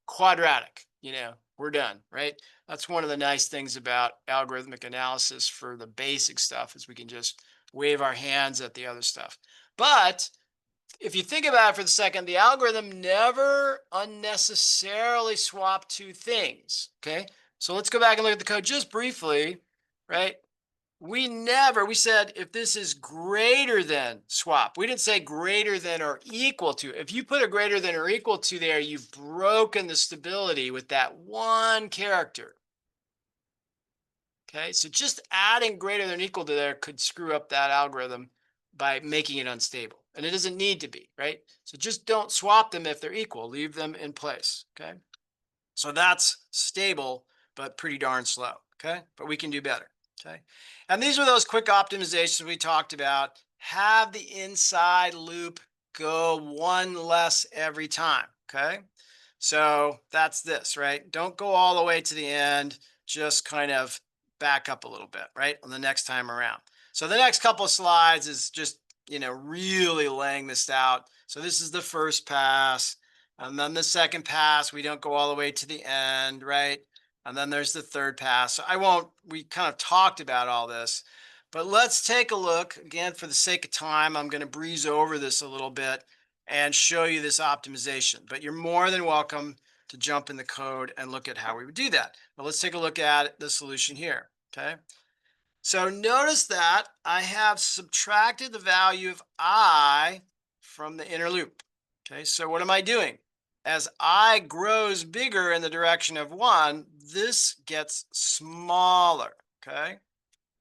Quadratic, we're done, right? That's one of the nice things about algorithmic analysis for the basic stuff, is we can just wave our hands at the other stuff. But if you think about it for the second, the algorithm never unnecessarily swapped 2 things, okay? So let's go back and look at the code just briefly, right? We said if this is greater than swap. We didn't say greater than or equal to. If you put a greater than or equal to there, you've broken the stability with that one character. Okay, so just adding greater than or equal to there could screw up that algorithm by making it unstable. And it doesn't need to be, right? So just don't swap them if they're equal. Leave them in place, okay? So that's stable, but pretty darn slow, okay? But we can do better, okay? And these are those quick optimizations we talked about. Have the inside loop go one less every time, okay? So that's this, right? Don't go all the way to the end, just kind of back up a little bit, right? On the next time around. So the next couple of slides is just, really laying this out. So this is the first pass. And then the second pass, we don't go all the way to the end, right? And then there's the third pass. So we kind of talked about all this, but let's take a look again for the sake of time. I'm going to breeze over this a little bit and show you this optimization, but you're more than welcome to jump in the code and look at how we would do that. But let's take a look at the solution here, okay? So notice that I have subtracted the value of I from the inner loop. Okay, so what am I doing? As I grows bigger in the direction of 1, this gets smaller, okay?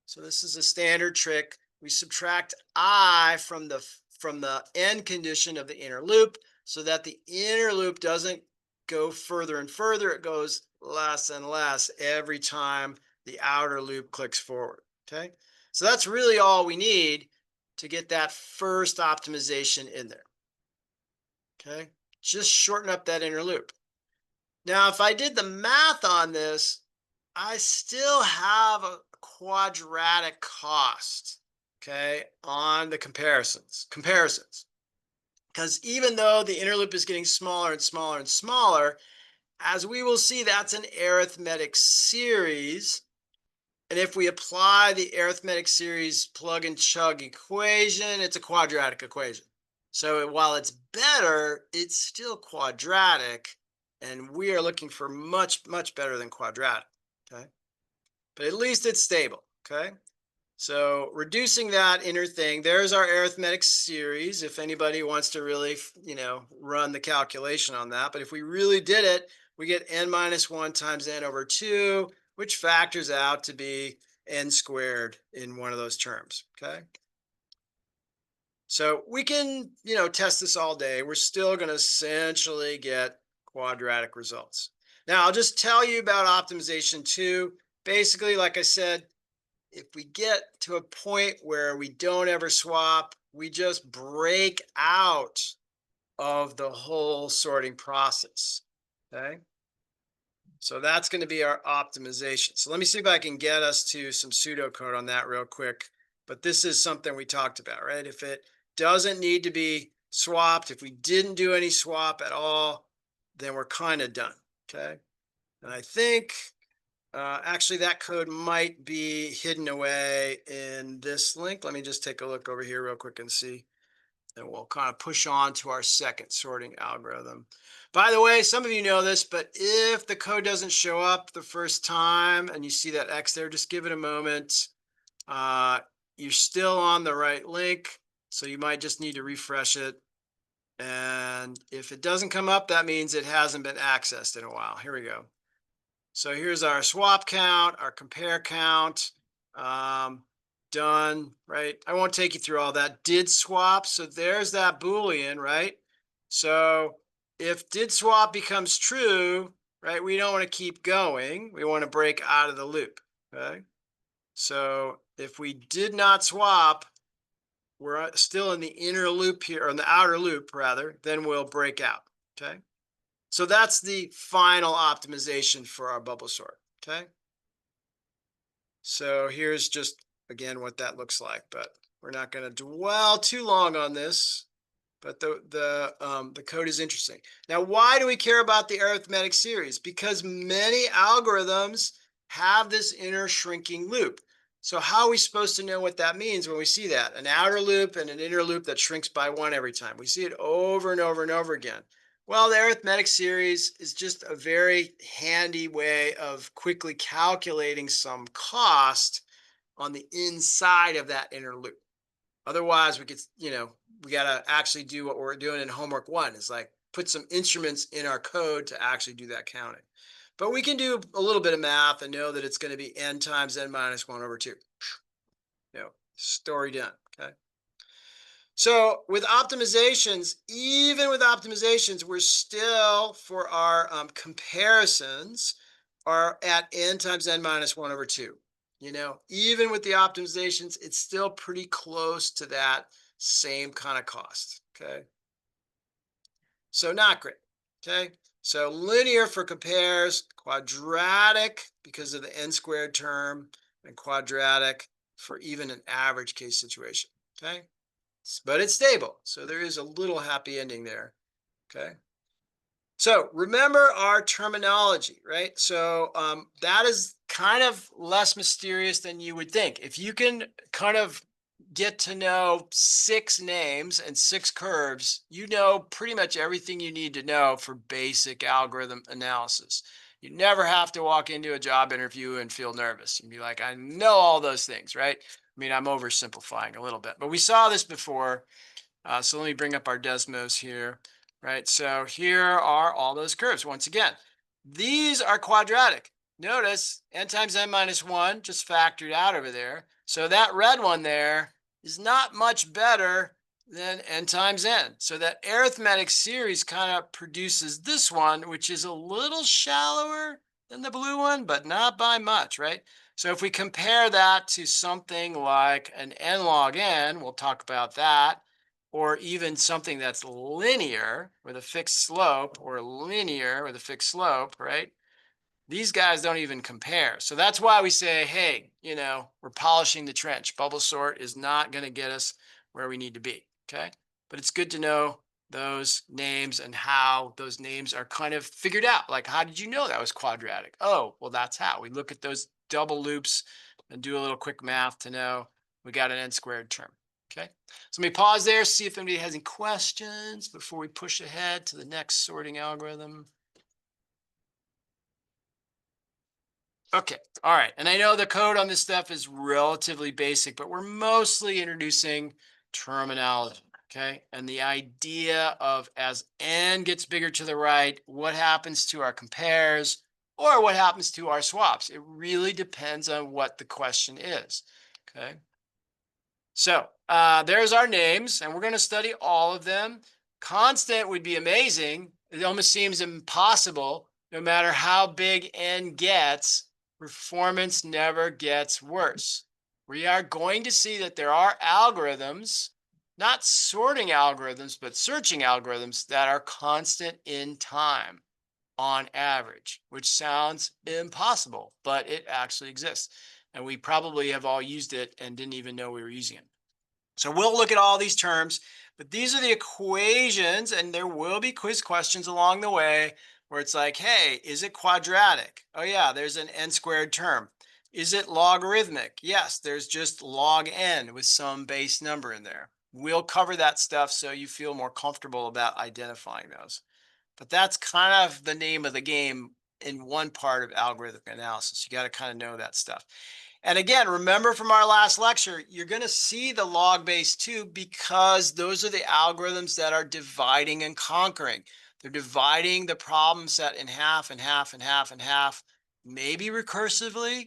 So this is a standard trick. We subtract I from the end condition of the inner loop so that the inner loop doesn't go further and further. It goes less and less every time the outer loop clicks forward, okay? So that's really all we need to get that first optimization in there, okay? Just shorten up that inner loop. Now, if I did the math on this, I still have a quadratic cost, okay, on the comparisons. Because even though the inner loop is getting smaller and smaller and smaller, as we will see, that's an arithmetic series. And if we apply the arithmetic series plug and chug equation, it's a quadratic equation. So while it's better, it's still quadratic. And we are looking for much, much better than quadratic, okay? But at least it's stable, okay? So reducing that inner thing, there's our arithmetic series. If anybody wants to really, run the calculation on that. But if we really did it, we get n minus 1 times n over 2, which factors out to be n squared in one of those terms, okay? So we can, test this all day. We're still going to essentially get quadratic results. Now, I'll just tell you about optimization 2. Basically, like I said, if we get to a point where we don't ever swap, we just break out of the whole sorting process, okay? So that's going to be our optimization. So let me see if I can get us to some pseudocode on that real quick. But this is something we talked about, right? If it doesn't need to be swapped, if we didn't do any swap at all, then we're kind of done, okay? And I think actually that code might be hidden away in this link. Let me just take a look over here real quick and see. And we'll kind of push on to our second sorting algorithm. By the way, some of you know this, but if the code doesn't show up the first time and you see that X there, just give it a moment. You're still on the right link, so you might just need to refresh it. And if it doesn't come up, that means it hasn't been accessed in a while. Here we go. So here's our swap count, our compare count. Done, right? I won't take you through all that. Did swap, so there's that Boolean, right? So if did swap becomes true, right, we don't want to keep going. We want to break out of the loop, okay? So if we did not swap, we're still in the inner loop here, or in the outer loop rather, then we'll break out, okay? So that's the final optimization for our bubble sort, okay? So here's just, again, what that looks like, but we're not going to dwell too long on this, but the code is interesting. Now, why do we care about the arithmetic series? Because many algorithms have this inner shrinking loop. So how are we supposed to know what that means when we see that? An outer loop and an inner loop that shrinks by 1 every time. We see it over and over and over again. Well, the arithmetic series is just a very handy way of quickly calculating some cost on the inside of that inner loop. Otherwise, we could, we got to actually do what we're doing in homework one is like put some instruments in our code to actually do that counting. But we can do a little bit of math and know that it's going to be n times n minus 1 over 2. Story done. Okay. So with optimizations, even with optimizations, we're still, for our comparisons, are at n times n minus 1 over 2. Even with the optimizations, it's still pretty close to that same kind of cost. Okay. So not great. Okay. So linear for compares, quadratic because of the n squared term, and quadratic for even an average case situation. Okay. But it's stable. So there is a little happy ending there. Okay. So remember our terminology, right? So that is kind of less mysterious than you would think. If you can kind of get to know 6 names and 6 curves, you know pretty much everything you need to know for basic algorithm analysis. You never have to walk into a job interview and feel nervous and be like, I know all those things, right? I mean, I'm oversimplifying a little bit, but we saw this before. So let me bring up our Desmos here, right? So here are all those curves. Once again, these are quadratic. Notice n times n minus 1 just factored out over there. So that red one there is not much better than n times n. So that arithmetic series kind of produces this one, which is a little shallower than the blue one, but not by much, right? So if we compare that to something like an n log n, we'll talk about that, or even something that's linear with a fixed slope, or linear with a fixed slope, right? These guys don't even compare. So that's why we say, hey, we're polishing the trench. Bubble sort is not going to get us where we need to be, okay? But it's good to know those names and how those names are kind of figured out. Like, how did you know that was quadratic? Oh, well, that's how. We look at those double loops and do a little quick math to know we got an n squared term. Okay, so let me pause there, see if anybody has any questions before we push ahead to the next sorting algorithm. Okay, all right. And I know the code on this stuff is relatively basic, but we're mostly introducing terminology, okay? And the idea of as n gets bigger to the right, what happens to our compares or what happens to our swaps? It really depends on what the question is, okay? So there's our names, and we're going to study all of them. Constant would be amazing. It almost seems impossible. No matter how big n gets, performance never gets worse. We are going to see that there are algorithms, not sorting algorithms, but searching algorithms that are constant in time on average, which sounds impossible, but it actually exists. And we probably have all used it and didn't even know we were using it. So we'll look at all these terms, but these are the equations, and there will be quiz questions along the way where it's like, hey, is it quadratic? Oh yeah, there's an n squared term. Is it logarithmic? Yes, there's just log n with some base number in there. We'll cover that stuff so you feel more comfortable about identifying those. But that's kind of the name of the game in one part of algorithmic analysis. You got to kind of know that stuff. And again, remember from our last lecture, you're going to see the log base too, because those are the algorithms that are dividing and conquering. They're dividing the problem set in half and half and half and half, maybe recursively,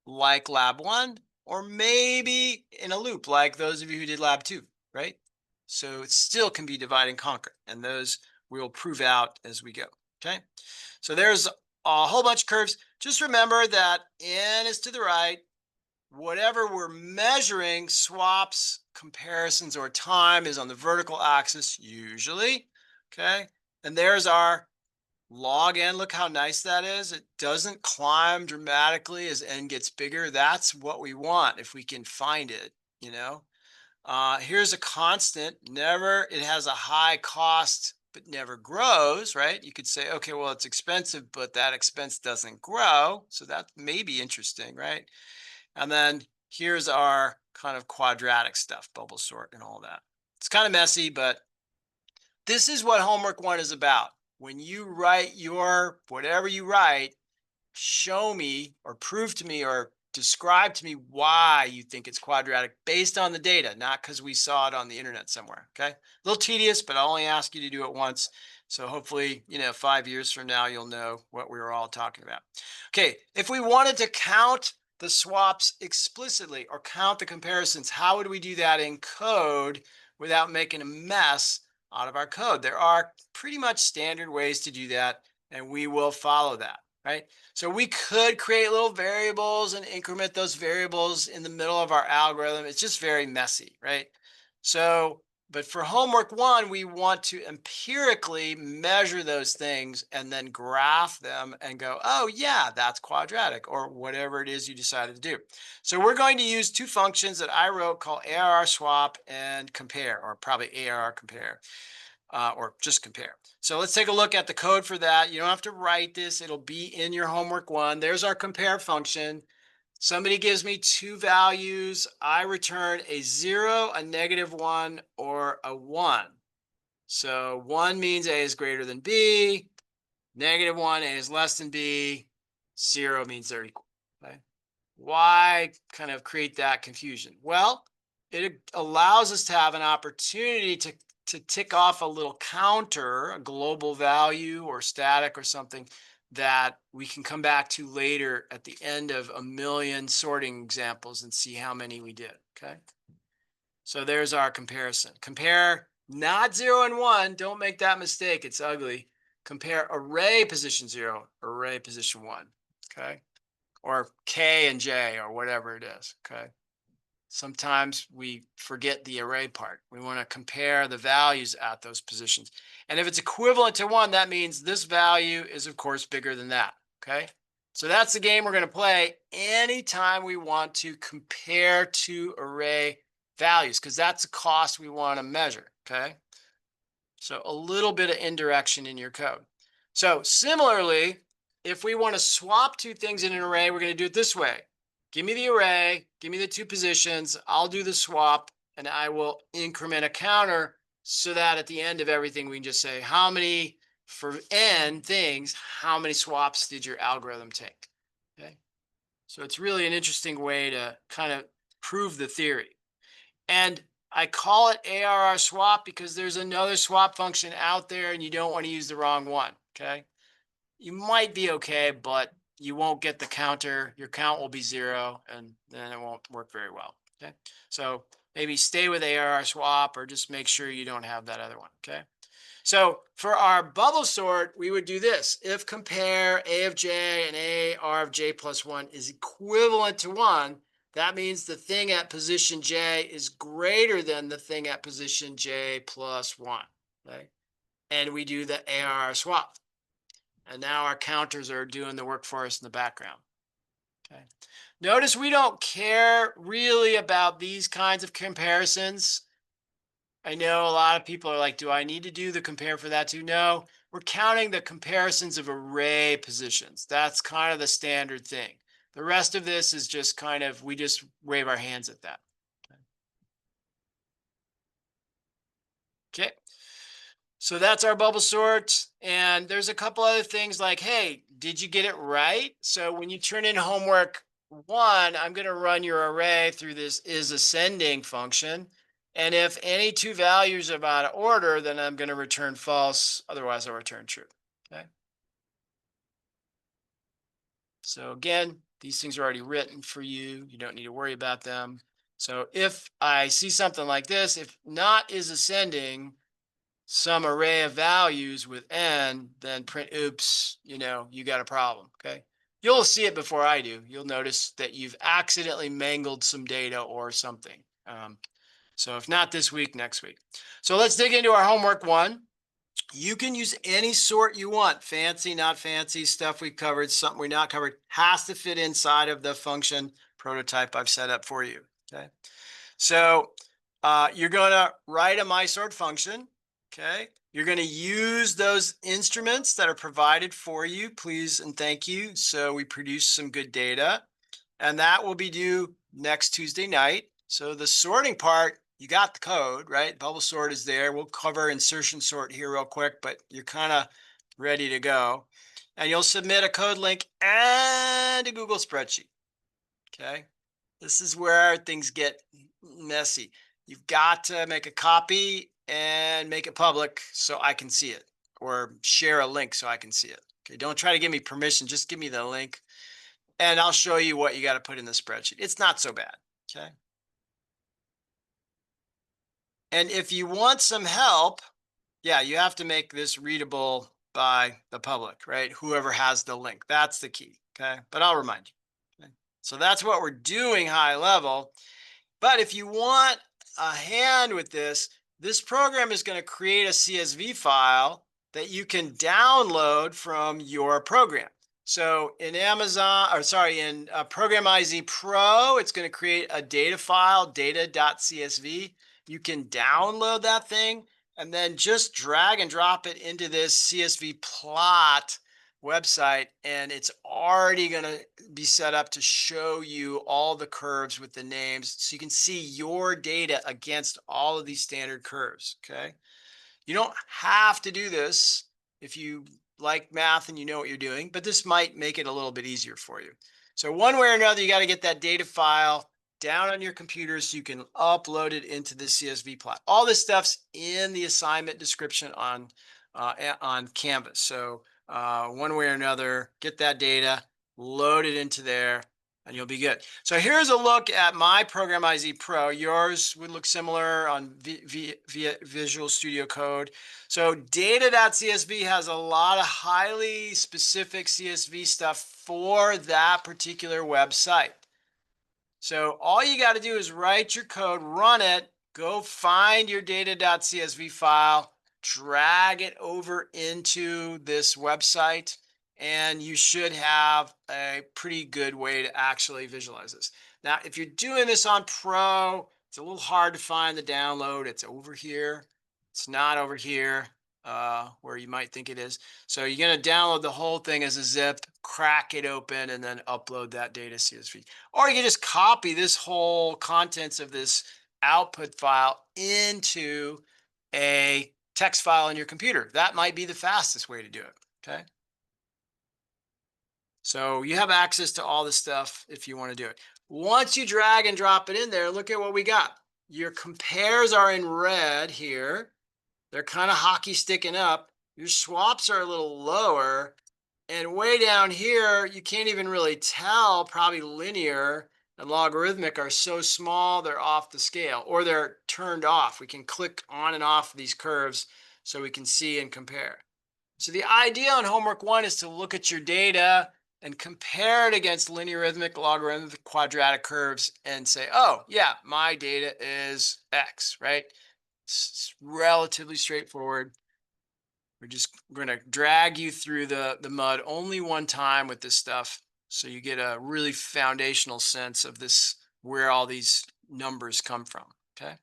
like lab 1, or maybe in a loop, like those of you who did lab 2, right? So it still can be divide and conquer, and those we'll prove out as we go, okay? So there's a whole bunch of curves. Just remember that n is to the right. Whatever we're measuring, swaps, comparisons, or time is on the vertical axis usually, okay? And there's our log n. Look how nice that is. It doesn't climb dramatically as n gets bigger. That's what we want if we can find it, Here's a constant. It has a high cost, but never grows, right? You could say, okay, well, it's expensive, but that expense doesn't grow. So that may be interesting, right? And then here's our kind of quadratic stuff, bubble sort and all that. It's kind of messy, but This is what homework 1 is about. When you write your whatever you write, show me or prove to me or describe to me why you think it's quadratic based on the data, not because we saw it on the internet somewhere. Okay. A little tedious, but I'll only ask you to do it once. So hopefully, 5 years from now, you'll know what we were all talking about. Okay. If we wanted to count the swaps explicitly or count the comparisons, how would we do that in code without making a mess out of our code? There are pretty much standard ways to do that, and we will follow that, right? So we could create little variables and increment those variables in the middle of our algorithm. It's just very messy, right? So, but for homework 1, we want to empirically measure those things and then graph them and go, oh yeah, that's quadratic, or whatever it is you decided to do. So we're going to use 2 functions that I wrote called ARR swap and compare, or probably ARR compare. Or just compare. So let's take a look at the code for that. You don't have to write this. It'll be in your homework 1. There's our compare function. Somebody gives me 2 values. I return a 0, a -1, or a 1. So 1 means A is greater than B. -1, A is less than B. 0 means they're equal. Okay? Why kind of create that confusion? Well, it allows us to have an opportunity to tick off a little counter, a global value or static or something that we can come back to later at the end of a million sorting examples and see how many we did. Okay. So there's our comparison. Compare not 0 and 1. Don't make that mistake. It's ugly. Compare array position 0, array position 1. Okay. Or K and J or whatever it is. Okay. Sometimes we forget the array part. We want to compare the values at those positions. And if it's equivalent to 1, that means this value is, of course, bigger than that. Okay. So that's the game we're going to play anytime we want to compare 2 array values, because that's the cost we want to measure. Okay. So a little bit of indirection in your code. So similarly, if we want to swap 2 things in an array, we're going to do it this way. Give me the array, give me the 2 positions, I'll do the swap, and I will increment a counter so that at the end of everything, we can just say, how many, for n things, how many swaps did your algorithm take? Okay. So it's really an interesting way to kind of prove the theory. And I call it ARR swap because there's another swap function out there and you don't want to use the wrong one. Okay. You might be okay, but you won't get the counter. Your count will be 0, and then it won't work very well. Okay. So maybe stay with ARR swap, or just make sure you don't have that other one. Okay. So for our bubble sort, we would do this. If compare A of J and A R of J plus 1 is equivalent to 1, that means the thing at position J is greater than the thing at position J plus 1. Okay. And we do the ARR swap. And now our counters are doing the work for us in the background. Okay. Notice we don't care really about these kinds of comparisons. I know a lot of people are like, do I need to do the compare for that too? No, we're counting the comparisons of array positions. That's kind of the standard thing. The rest of this is just kind of, we just wave our hands at that. Okay. So that's our bubble sort. And there's a couple other things like, hey, did you get it right? So when you turn in homework 1, I'm going to run your array through this isAscending function. And if any 2 values are out of order, then I'm going to return false. Otherwise, I'll return true. Okay. So again, these things are already written for you. You don't need to worry about them. So if I see something like this, if not isAscending some array of values with n, then print, oops, you got a problem. Okay. You'll see it before I do. You'll notice that you've accidentally mangled some data or something. So if not this week, next week. So let's dig into our homework 1. You can use any sort you want. Fancy, not fancy, stuff we covered, something we not covered, has to fit inside of the function prototype I've set up for you. Okay. So you're going to write a MySort function. Okay. You're going to use those instruments that are provided for you. Please and thank you. So we produce some good data, and that will be due next Tuesday night. So the sorting part you got the code, right? Bubble sort is there. We'll cover insertion sort here real quick, but you're kind of ready to go. And you'll submit a code link and a Google spreadsheet. Okay. This is where things get messy. You've got to make a copy and make it public so I can see it, or share a link so I can see it. Okay. Don't try to give me permission. Just give me the link and I'll show you what you got to put in the spreadsheet. It's not so bad. Okay. And if you want some help, yeah, you have to make this readable by the public, right? Whoever has the link. That's the key. Okay. But I'll remind you. Okay? So that's what we're doing high level. But if you want a hand with this, this program is going to create a CSV file that you can download from your program. So in Program IZ Pro, it's going to create a data file, data.csv. You can download that thing and then just drag and drop it into this CSV plot website, and it's already going to be set up to show you all the curves with the names so you can see your data against all of these standard curves. Okay. You don't have to do this if you like math and you know what you're doing, but this might make it a little bit easier for you. So one way or another, you got to get that data file down on your computer so you can upload it into the CSV plot. All this stuff's in the assignment description on Canvas. So one way or another, get that data, load it into there, and you'll be good. So here's a look at my Program IZ Pro. Yours would look similar on Visual Studio Code. So data.csv has a lot of highly specific CSV stuff for that particular website. So all you got to do is write your code, run it, go find your data.csv file, drag it over into this website, and you should have a pretty good way to actually visualize this. Now, if you're doing this on Pro, it's a little hard to find the download. It's over here. It's not over here where you might think it is. So you're going to download the whole thing as a zip, crack it open, and then upload that data CSV. Or you can just copy this whole contents of this output file into a text file on your computer. That might be the fastest way to do it. Okay. So you have access to all this stuff if you want to do it. Once you drag and drop it in there, look at what we got. Your compares are in red here. They're kind of hockey sticking up. Your swaps are a little lower. And way down here, you can't even really tell. Probably linear and logarithmic are so small, they're off the scale, or they're turned off. We can click on and off these curves so we can see and compare. So the idea on homework 1 is to look at your data and compare it against linear, logarithmic, quadratic curves and say, oh, yeah, my data is X, right? It's relatively straightforward. We're going to drag you through the mud only one time with this stuff so you get a really foundational sense of this, where all these numbers come from, okay?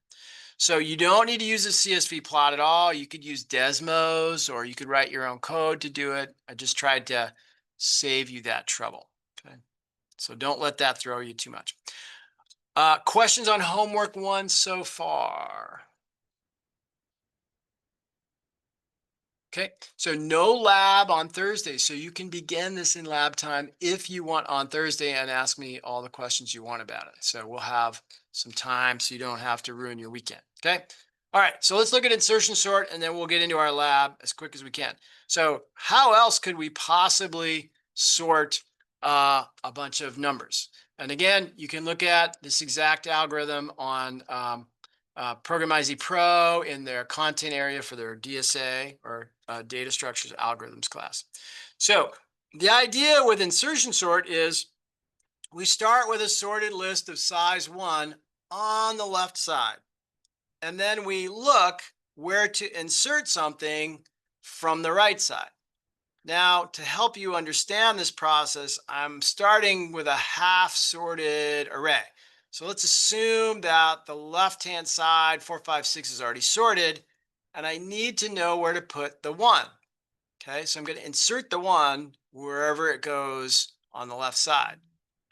So you don't need to use a CSV plot at all. You could use Desmos, or you could write your own code to do it. I just tried to save you that trouble, okay? So don't let that throw you too much. Questions on homework 1 so far? Okay, so no lab on Thursday. So you can begin this in lab time if you want on Thursday and ask me all the questions you want about it. So we'll have some time so you don't have to ruin your weekend. Okay. All right. So let's look at insertion sort and then we'll get into our lab as quick as we can. So how else could we possibly sort a bunch of numbers? And again, you can look at this exact algorithm on Program IZ Pro in their content area for their DSA, or data structures algorithms class. So the idea with insertion sort is we start with a sorted list of size 1 on the left side, and then we look where to insert something from the right side. Now, to help you understand this process, I'm starting with a half sorted array. So let's assume that the left-hand side, 4, 5, 6 is already sorted, and I need to know where to put the 1. Okay, so I'm going to insert the 1 wherever it goes on the left side.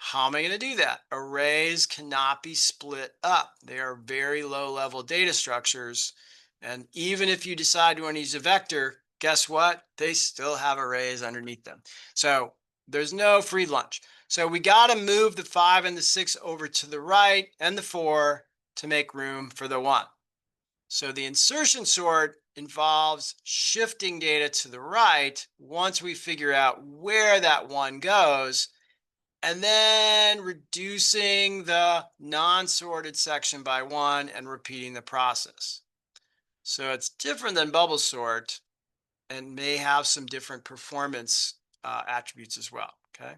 How am I going to do that? Arrays cannot be split up. They are very low level data structures. And even if you decide you want to use a vector, guess what? They still have arrays underneath them. So there's no free lunch. So we got to move the 5 and the 6 over to the right and the 4 to make room for the 1. So the insertion sort involves shifting data to the right once we figure out where that 1 goes, and then reducing the non-sorted section by 1 and repeating the process. So it's different than bubble sort and may have some different performance attributes as well. Okay.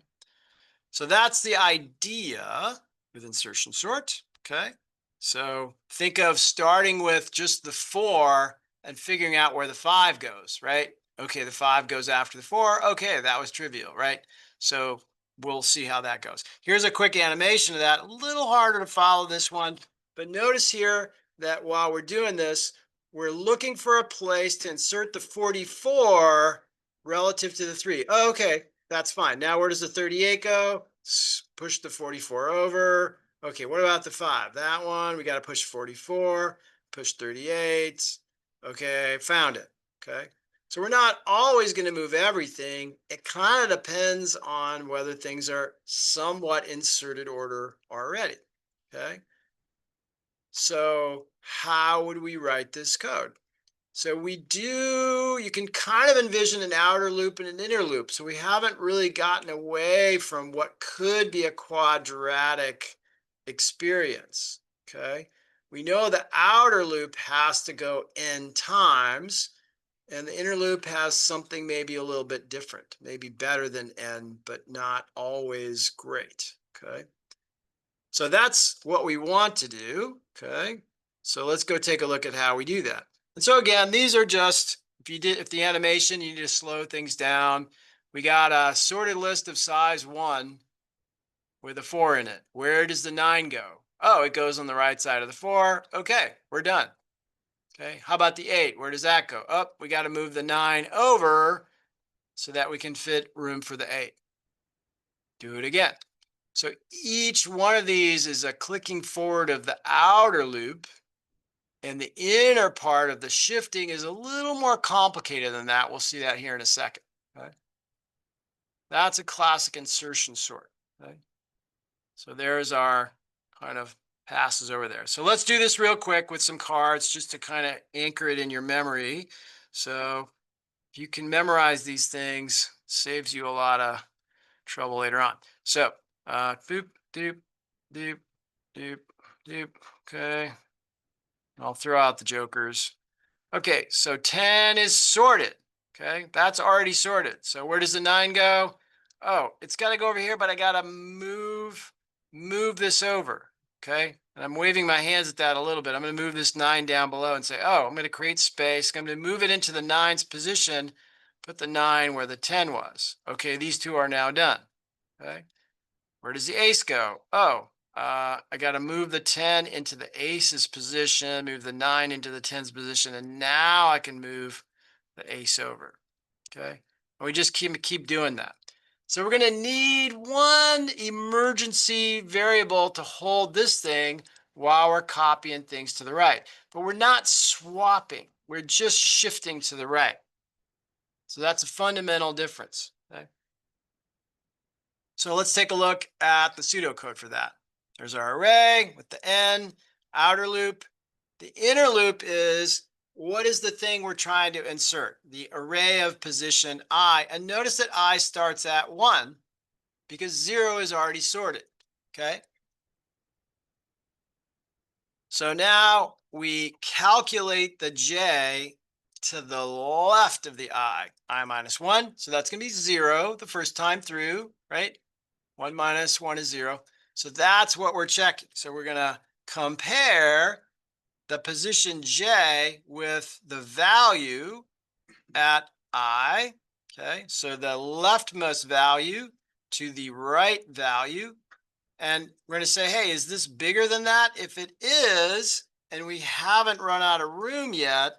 So that's the idea with insertion sort. Okay. So think of starting with just the 4 and figuring out where the 5 goes, right? Okay, the 5 goes after the 4. Okay, that was trivial, right? So we'll see how that goes. Here's a quick animation of that. A little harder to follow this one, but notice here that while we're doing this, we're looking for a place to insert the 44 relative to the 3. Oh, okay, that's fine. Now where does the 38 go? Push the 44 over. Okay, what about the 5? That one, we got to push 44, push 38. Okay, found it. Okay. So we're not always going to move everything. It kind of depends on whether things are somewhat inserted order already. Okay. So how would we write this code? So you can kind of envision an outer loop and an inner loop. So we haven't really gotten away from what could be a quadratic experience. Okay. We know the outer loop has to go n times. And the inner loop has something maybe a little bit different, maybe better than n, but not always great. Okay. So that's what we want to do. Okay. So let's go take a look at how we do that. And so again, these are just, if the animation, you need to slow things down. We got a sorted list of size 1 with a 4 in it. Where does the 9 go? Oh, it goes on the right side of the 4. Okay, we're done. Okay, how about the 8? Where does that go? Oh, we got to move the 9 over so that we can fit room for the 8. Do it again. So each one of these is a clicking forward of the outer loop, and the inner part of the shifting is a little more complicated than that. We'll see that here in a second. Okay? That's a classic insertion sort. Okay? So there's our kind of passes over there. So let's do this real quick with some cards just to kind of anchor it in your memory. So if you can memorize these things, saves you a lot of trouble later on. So boop, doop, doop, doop, doop. Okay. I'll throw out the jokers. Okay, so 10 is sorted. Okay, that's already sorted. So where does the 9 go? Oh, it's got to go over here, but I got to move this over. Okay, and I'm waving my hands at that a little bit. I'm going to move this 9 down below and say, oh, I'm going to create space. I'm going to move it into the 9's position, put the 9 where the 10 was. Okay, these two are now done. Okay, where does the ace go? Oh, I got to move the 10 into the ace's position, move the 9 into the 10's position, and now I can move the ace over. Okay, and we just keep doing that. So we're going to need one emergency variable to hold this thing while we're copying things to the right. But we're not swapping. We're just shifting to the right. So that's a fundamental difference. Okay? So let's take a look at the pseudocode for that. There's our array with the n, outer loop. The inner loop is, what is the thing we're trying to insert? The array of position I. And notice that I starts at 1 because 0 is already sorted. Okay. So now we calculate the j to the left of the I minus 1. So that's going to be 0 the first time through, right? 1 minus 1 is 0. So that's what we're checking. So we're going to compare the position j with the value at I. Okay, so the leftmost value to the right value. And we're going to say, hey, is this bigger than that? If it is, and we haven't run out of room yet,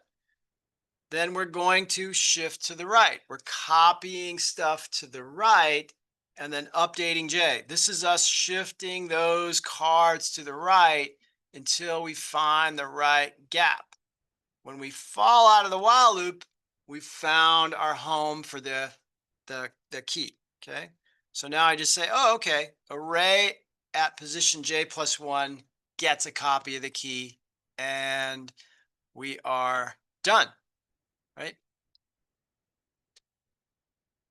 then we're going to shift to the right. We're copying stuff to the right and then updating J. This is us shifting those cards to the right until we find the right gap. When we fall out of the while loop, we found our home for the key, okay? So now I just say, oh, okay, array at position J plus 1 gets a copy of the key, and we are done, right?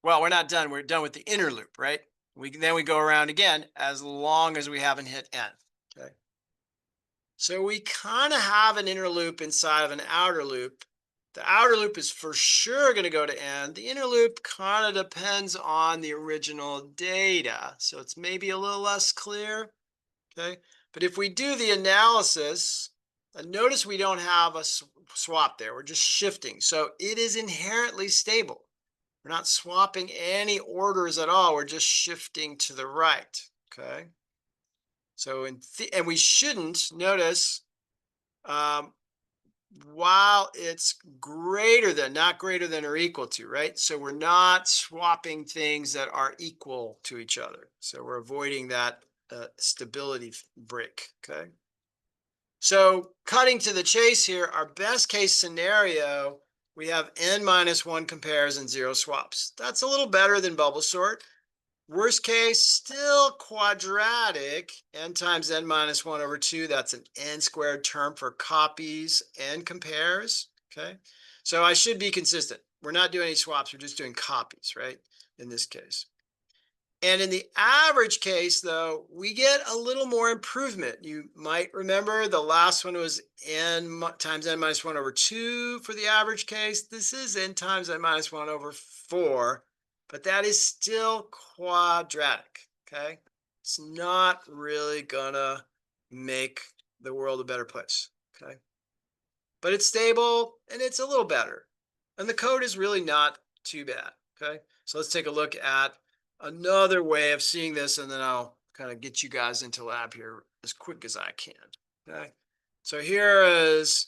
Well, we're not done. We're done with the inner loop, right? Then we go around again as long as we haven't hit N, okay? So we kind of have an inner loop inside of an outer loop. The outer loop is for sure going to go to N. The inner loop kind of depends on the original data. So it's maybe a little less clear, okay? But if we do the analysis, notice we don't have a swap there. We're just shifting. So it is inherently stable. We're not swapping any orders at all. We're just shifting to the right, okay? So and we shouldn't notice while it's greater than, not greater than or equal to, right? So we're not swapping things that are equal to each other. So we're avoiding that stability break, okay? So cutting to the chase here, our best case scenario, we have N minus 1 compares and 0 swaps. That's a little better than bubble sort. Worst case, still quadratic, N times N minus 1 over 2. That's an N squared term for copies and compares, okay? So I should be consistent. We're not doing any swaps. We're just doing copies, right, in this case. And in the average case, though, we get a little more improvement. You might remember the last one was N times N minus 1 over 2 for the average case. This is N times N minus 1 over 4, but that is still quadratic, okay? It's not really gonna make the world a better place, okay? But it's stable and it's a little better. And the code is really not too bad, okay? So let's take a look at another way of seeing this, and then I'll kind of get you guys into lab here as quick as I can, okay? So here is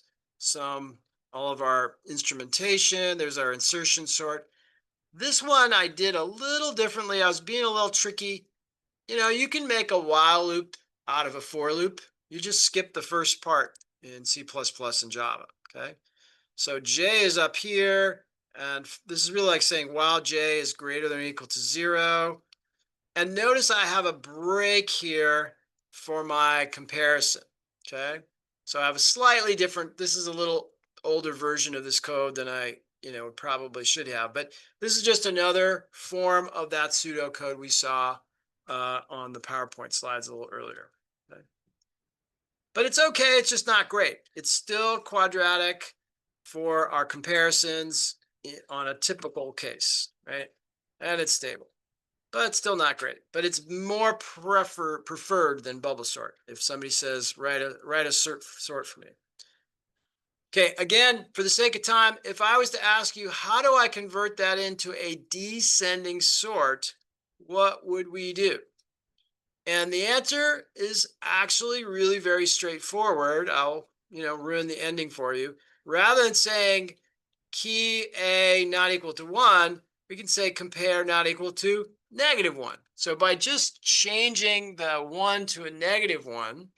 all of our instrumentation. There's our insertion sort. This one I did a little differently. I was being a little tricky. You know, you can make a while loop out of a for loop. You just skip the first part in C++ and Java, okay? So J is up here, and this is really like saying while J is greater than or equal to 0. And notice I have a break here for my comparison, okay? So I have a slightly different, this is a little older version of this code than I, probably should have, but this is just another form of that pseudocode we saw on the PowerPoint slides a little earlier, okay? But it's okay, it's just not great. It's still quadratic for our comparisons on a typical case, right? And it's stable, but it's still not great. But it's more preferred than bubble sort. If somebody says, write a sort for me. Okay, again, for the sake of time, if I was to ask you, how do I convert that into a descending sort, what would we do? And the answer is actually really very straightforward. I'll, ruin the ending for you. Rather than saying key A not equal to 1, we can say compare not equal to -1. So by just changing the 1 to a -1,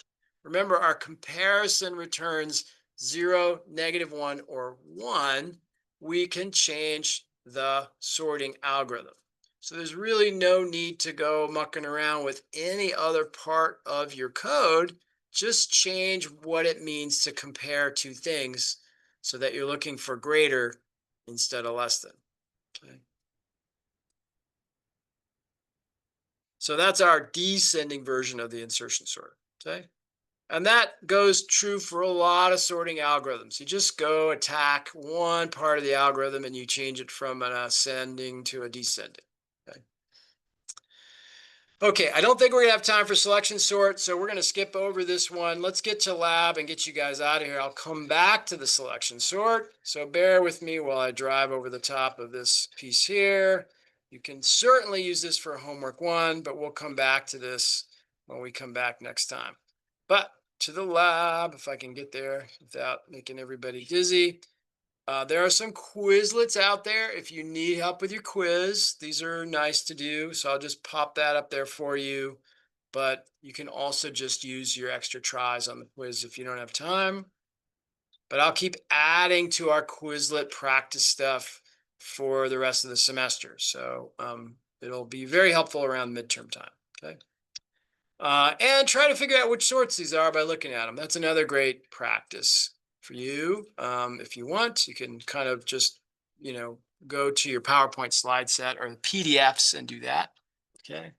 remember our comparison returns 0, -1, or 1, we can change the sorting algorithm. So there's really no need to go mucking around with any other part of your code. Just change what it means to compare two things so that you're looking for greater instead of less than. Okay. So that's our descending version of the insertion sort. Okay. And that goes true for a lot of sorting algorithms. You just go attack one part of the algorithm and you change it from an ascending to a descending. Okay. Okay, I don't think we're gonna have time for selection sort, so we're gonna skip over this one. Let's get to lab and get you guys out of here. I'll come back to the selection sort, so bear with me while I drive over the top of this piece here. You can certainly use this for homework 1, but we'll come back to this when we come back next time. But to the lab, if I can get there without making everybody dizzy. There are some Quizlets out there if you need help with your quiz. These are nice to do, so I'll just pop that up there for you. But you can also just use your extra tries on the quiz if you don't have time. But I'll keep adding to our Quizlet practice stuff for the rest of the semester. So it'll be very helpful around midterm time. Okay. And try to figure out which sorts these are by looking at them. That's another great practice for you. If you want, you can kind of just, go to your PowerPoint slide set or the PDFs and do that. Okay.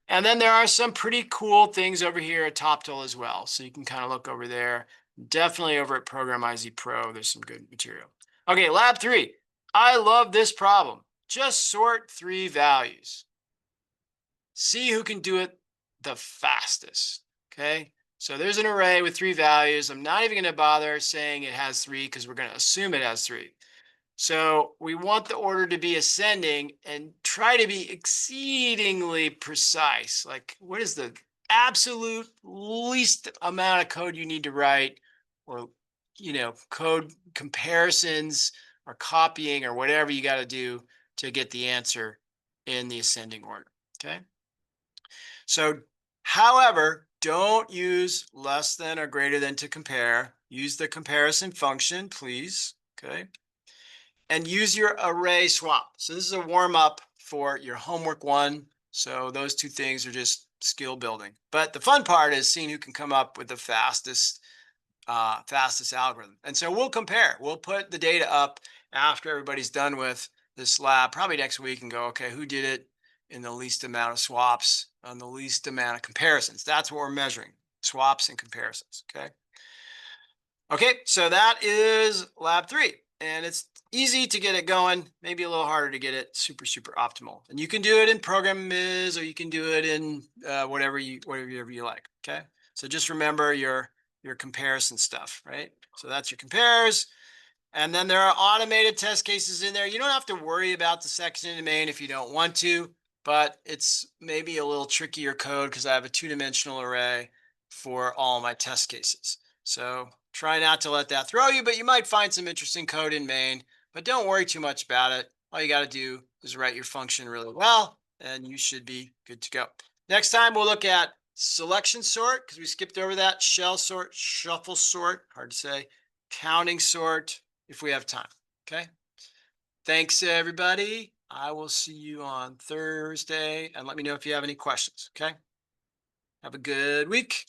And then there are some pretty cool things over here at TopTool as well. So you can kind of look over there. Definitely over at Program IZ Pro, there's some good material. Okay, lab 3. I love this problem. Just sort 3 values. See who can do it the fastest. Okay, so there's an array with 3 values. I'm not even going to bother saying it has 3 because we're going to assume it has 3. So we want the order to be ascending and try to be exceedingly precise. Like, what is the absolute least amount of code you need to write, or, code comparisons or copying or whatever you got to do to get the answer in the ascending order. Okay. So, however, don't use less than or greater than to compare. Use the comparison function, please. Okay. And use your array swap. So this is a warm up for your homework 1. So those 2 things are just skill building. But the fun part is seeing who can come up with the fastest algorithm. And so we'll compare. We'll put the data up after everybody's done with this lab, probably next week, and go, okay, who did it in the least amount of swaps on the least amount of comparisons? That's what we're measuring, swaps and comparisons. Okay, so that is lab 3. And it's easy to get it going, maybe a little harder to get it super optimal. And you can do it in Program Miz, or you can do it in whatever you like. Okay, so just remember your comparison stuff, right? So that's your compares. And then there are automated test cases in there. You don't have to worry about the section and main if you don't want to, but it's maybe a little trickier code because I have a 2-dimensional array for all my test cases. So try not to let that throw you, but you might find some interesting code in main, but don't worry too much about it. All you got to do is write your function really well, and you should be good to go. Next time, we'll look at selection sort, because we skipped over that, shell sort, shuffle sort, hard to say, counting sort, if we have time. Okay. Thanks, everybody. I will see you on Thursday, and let me know if you have any questions. Okay. Have a good week.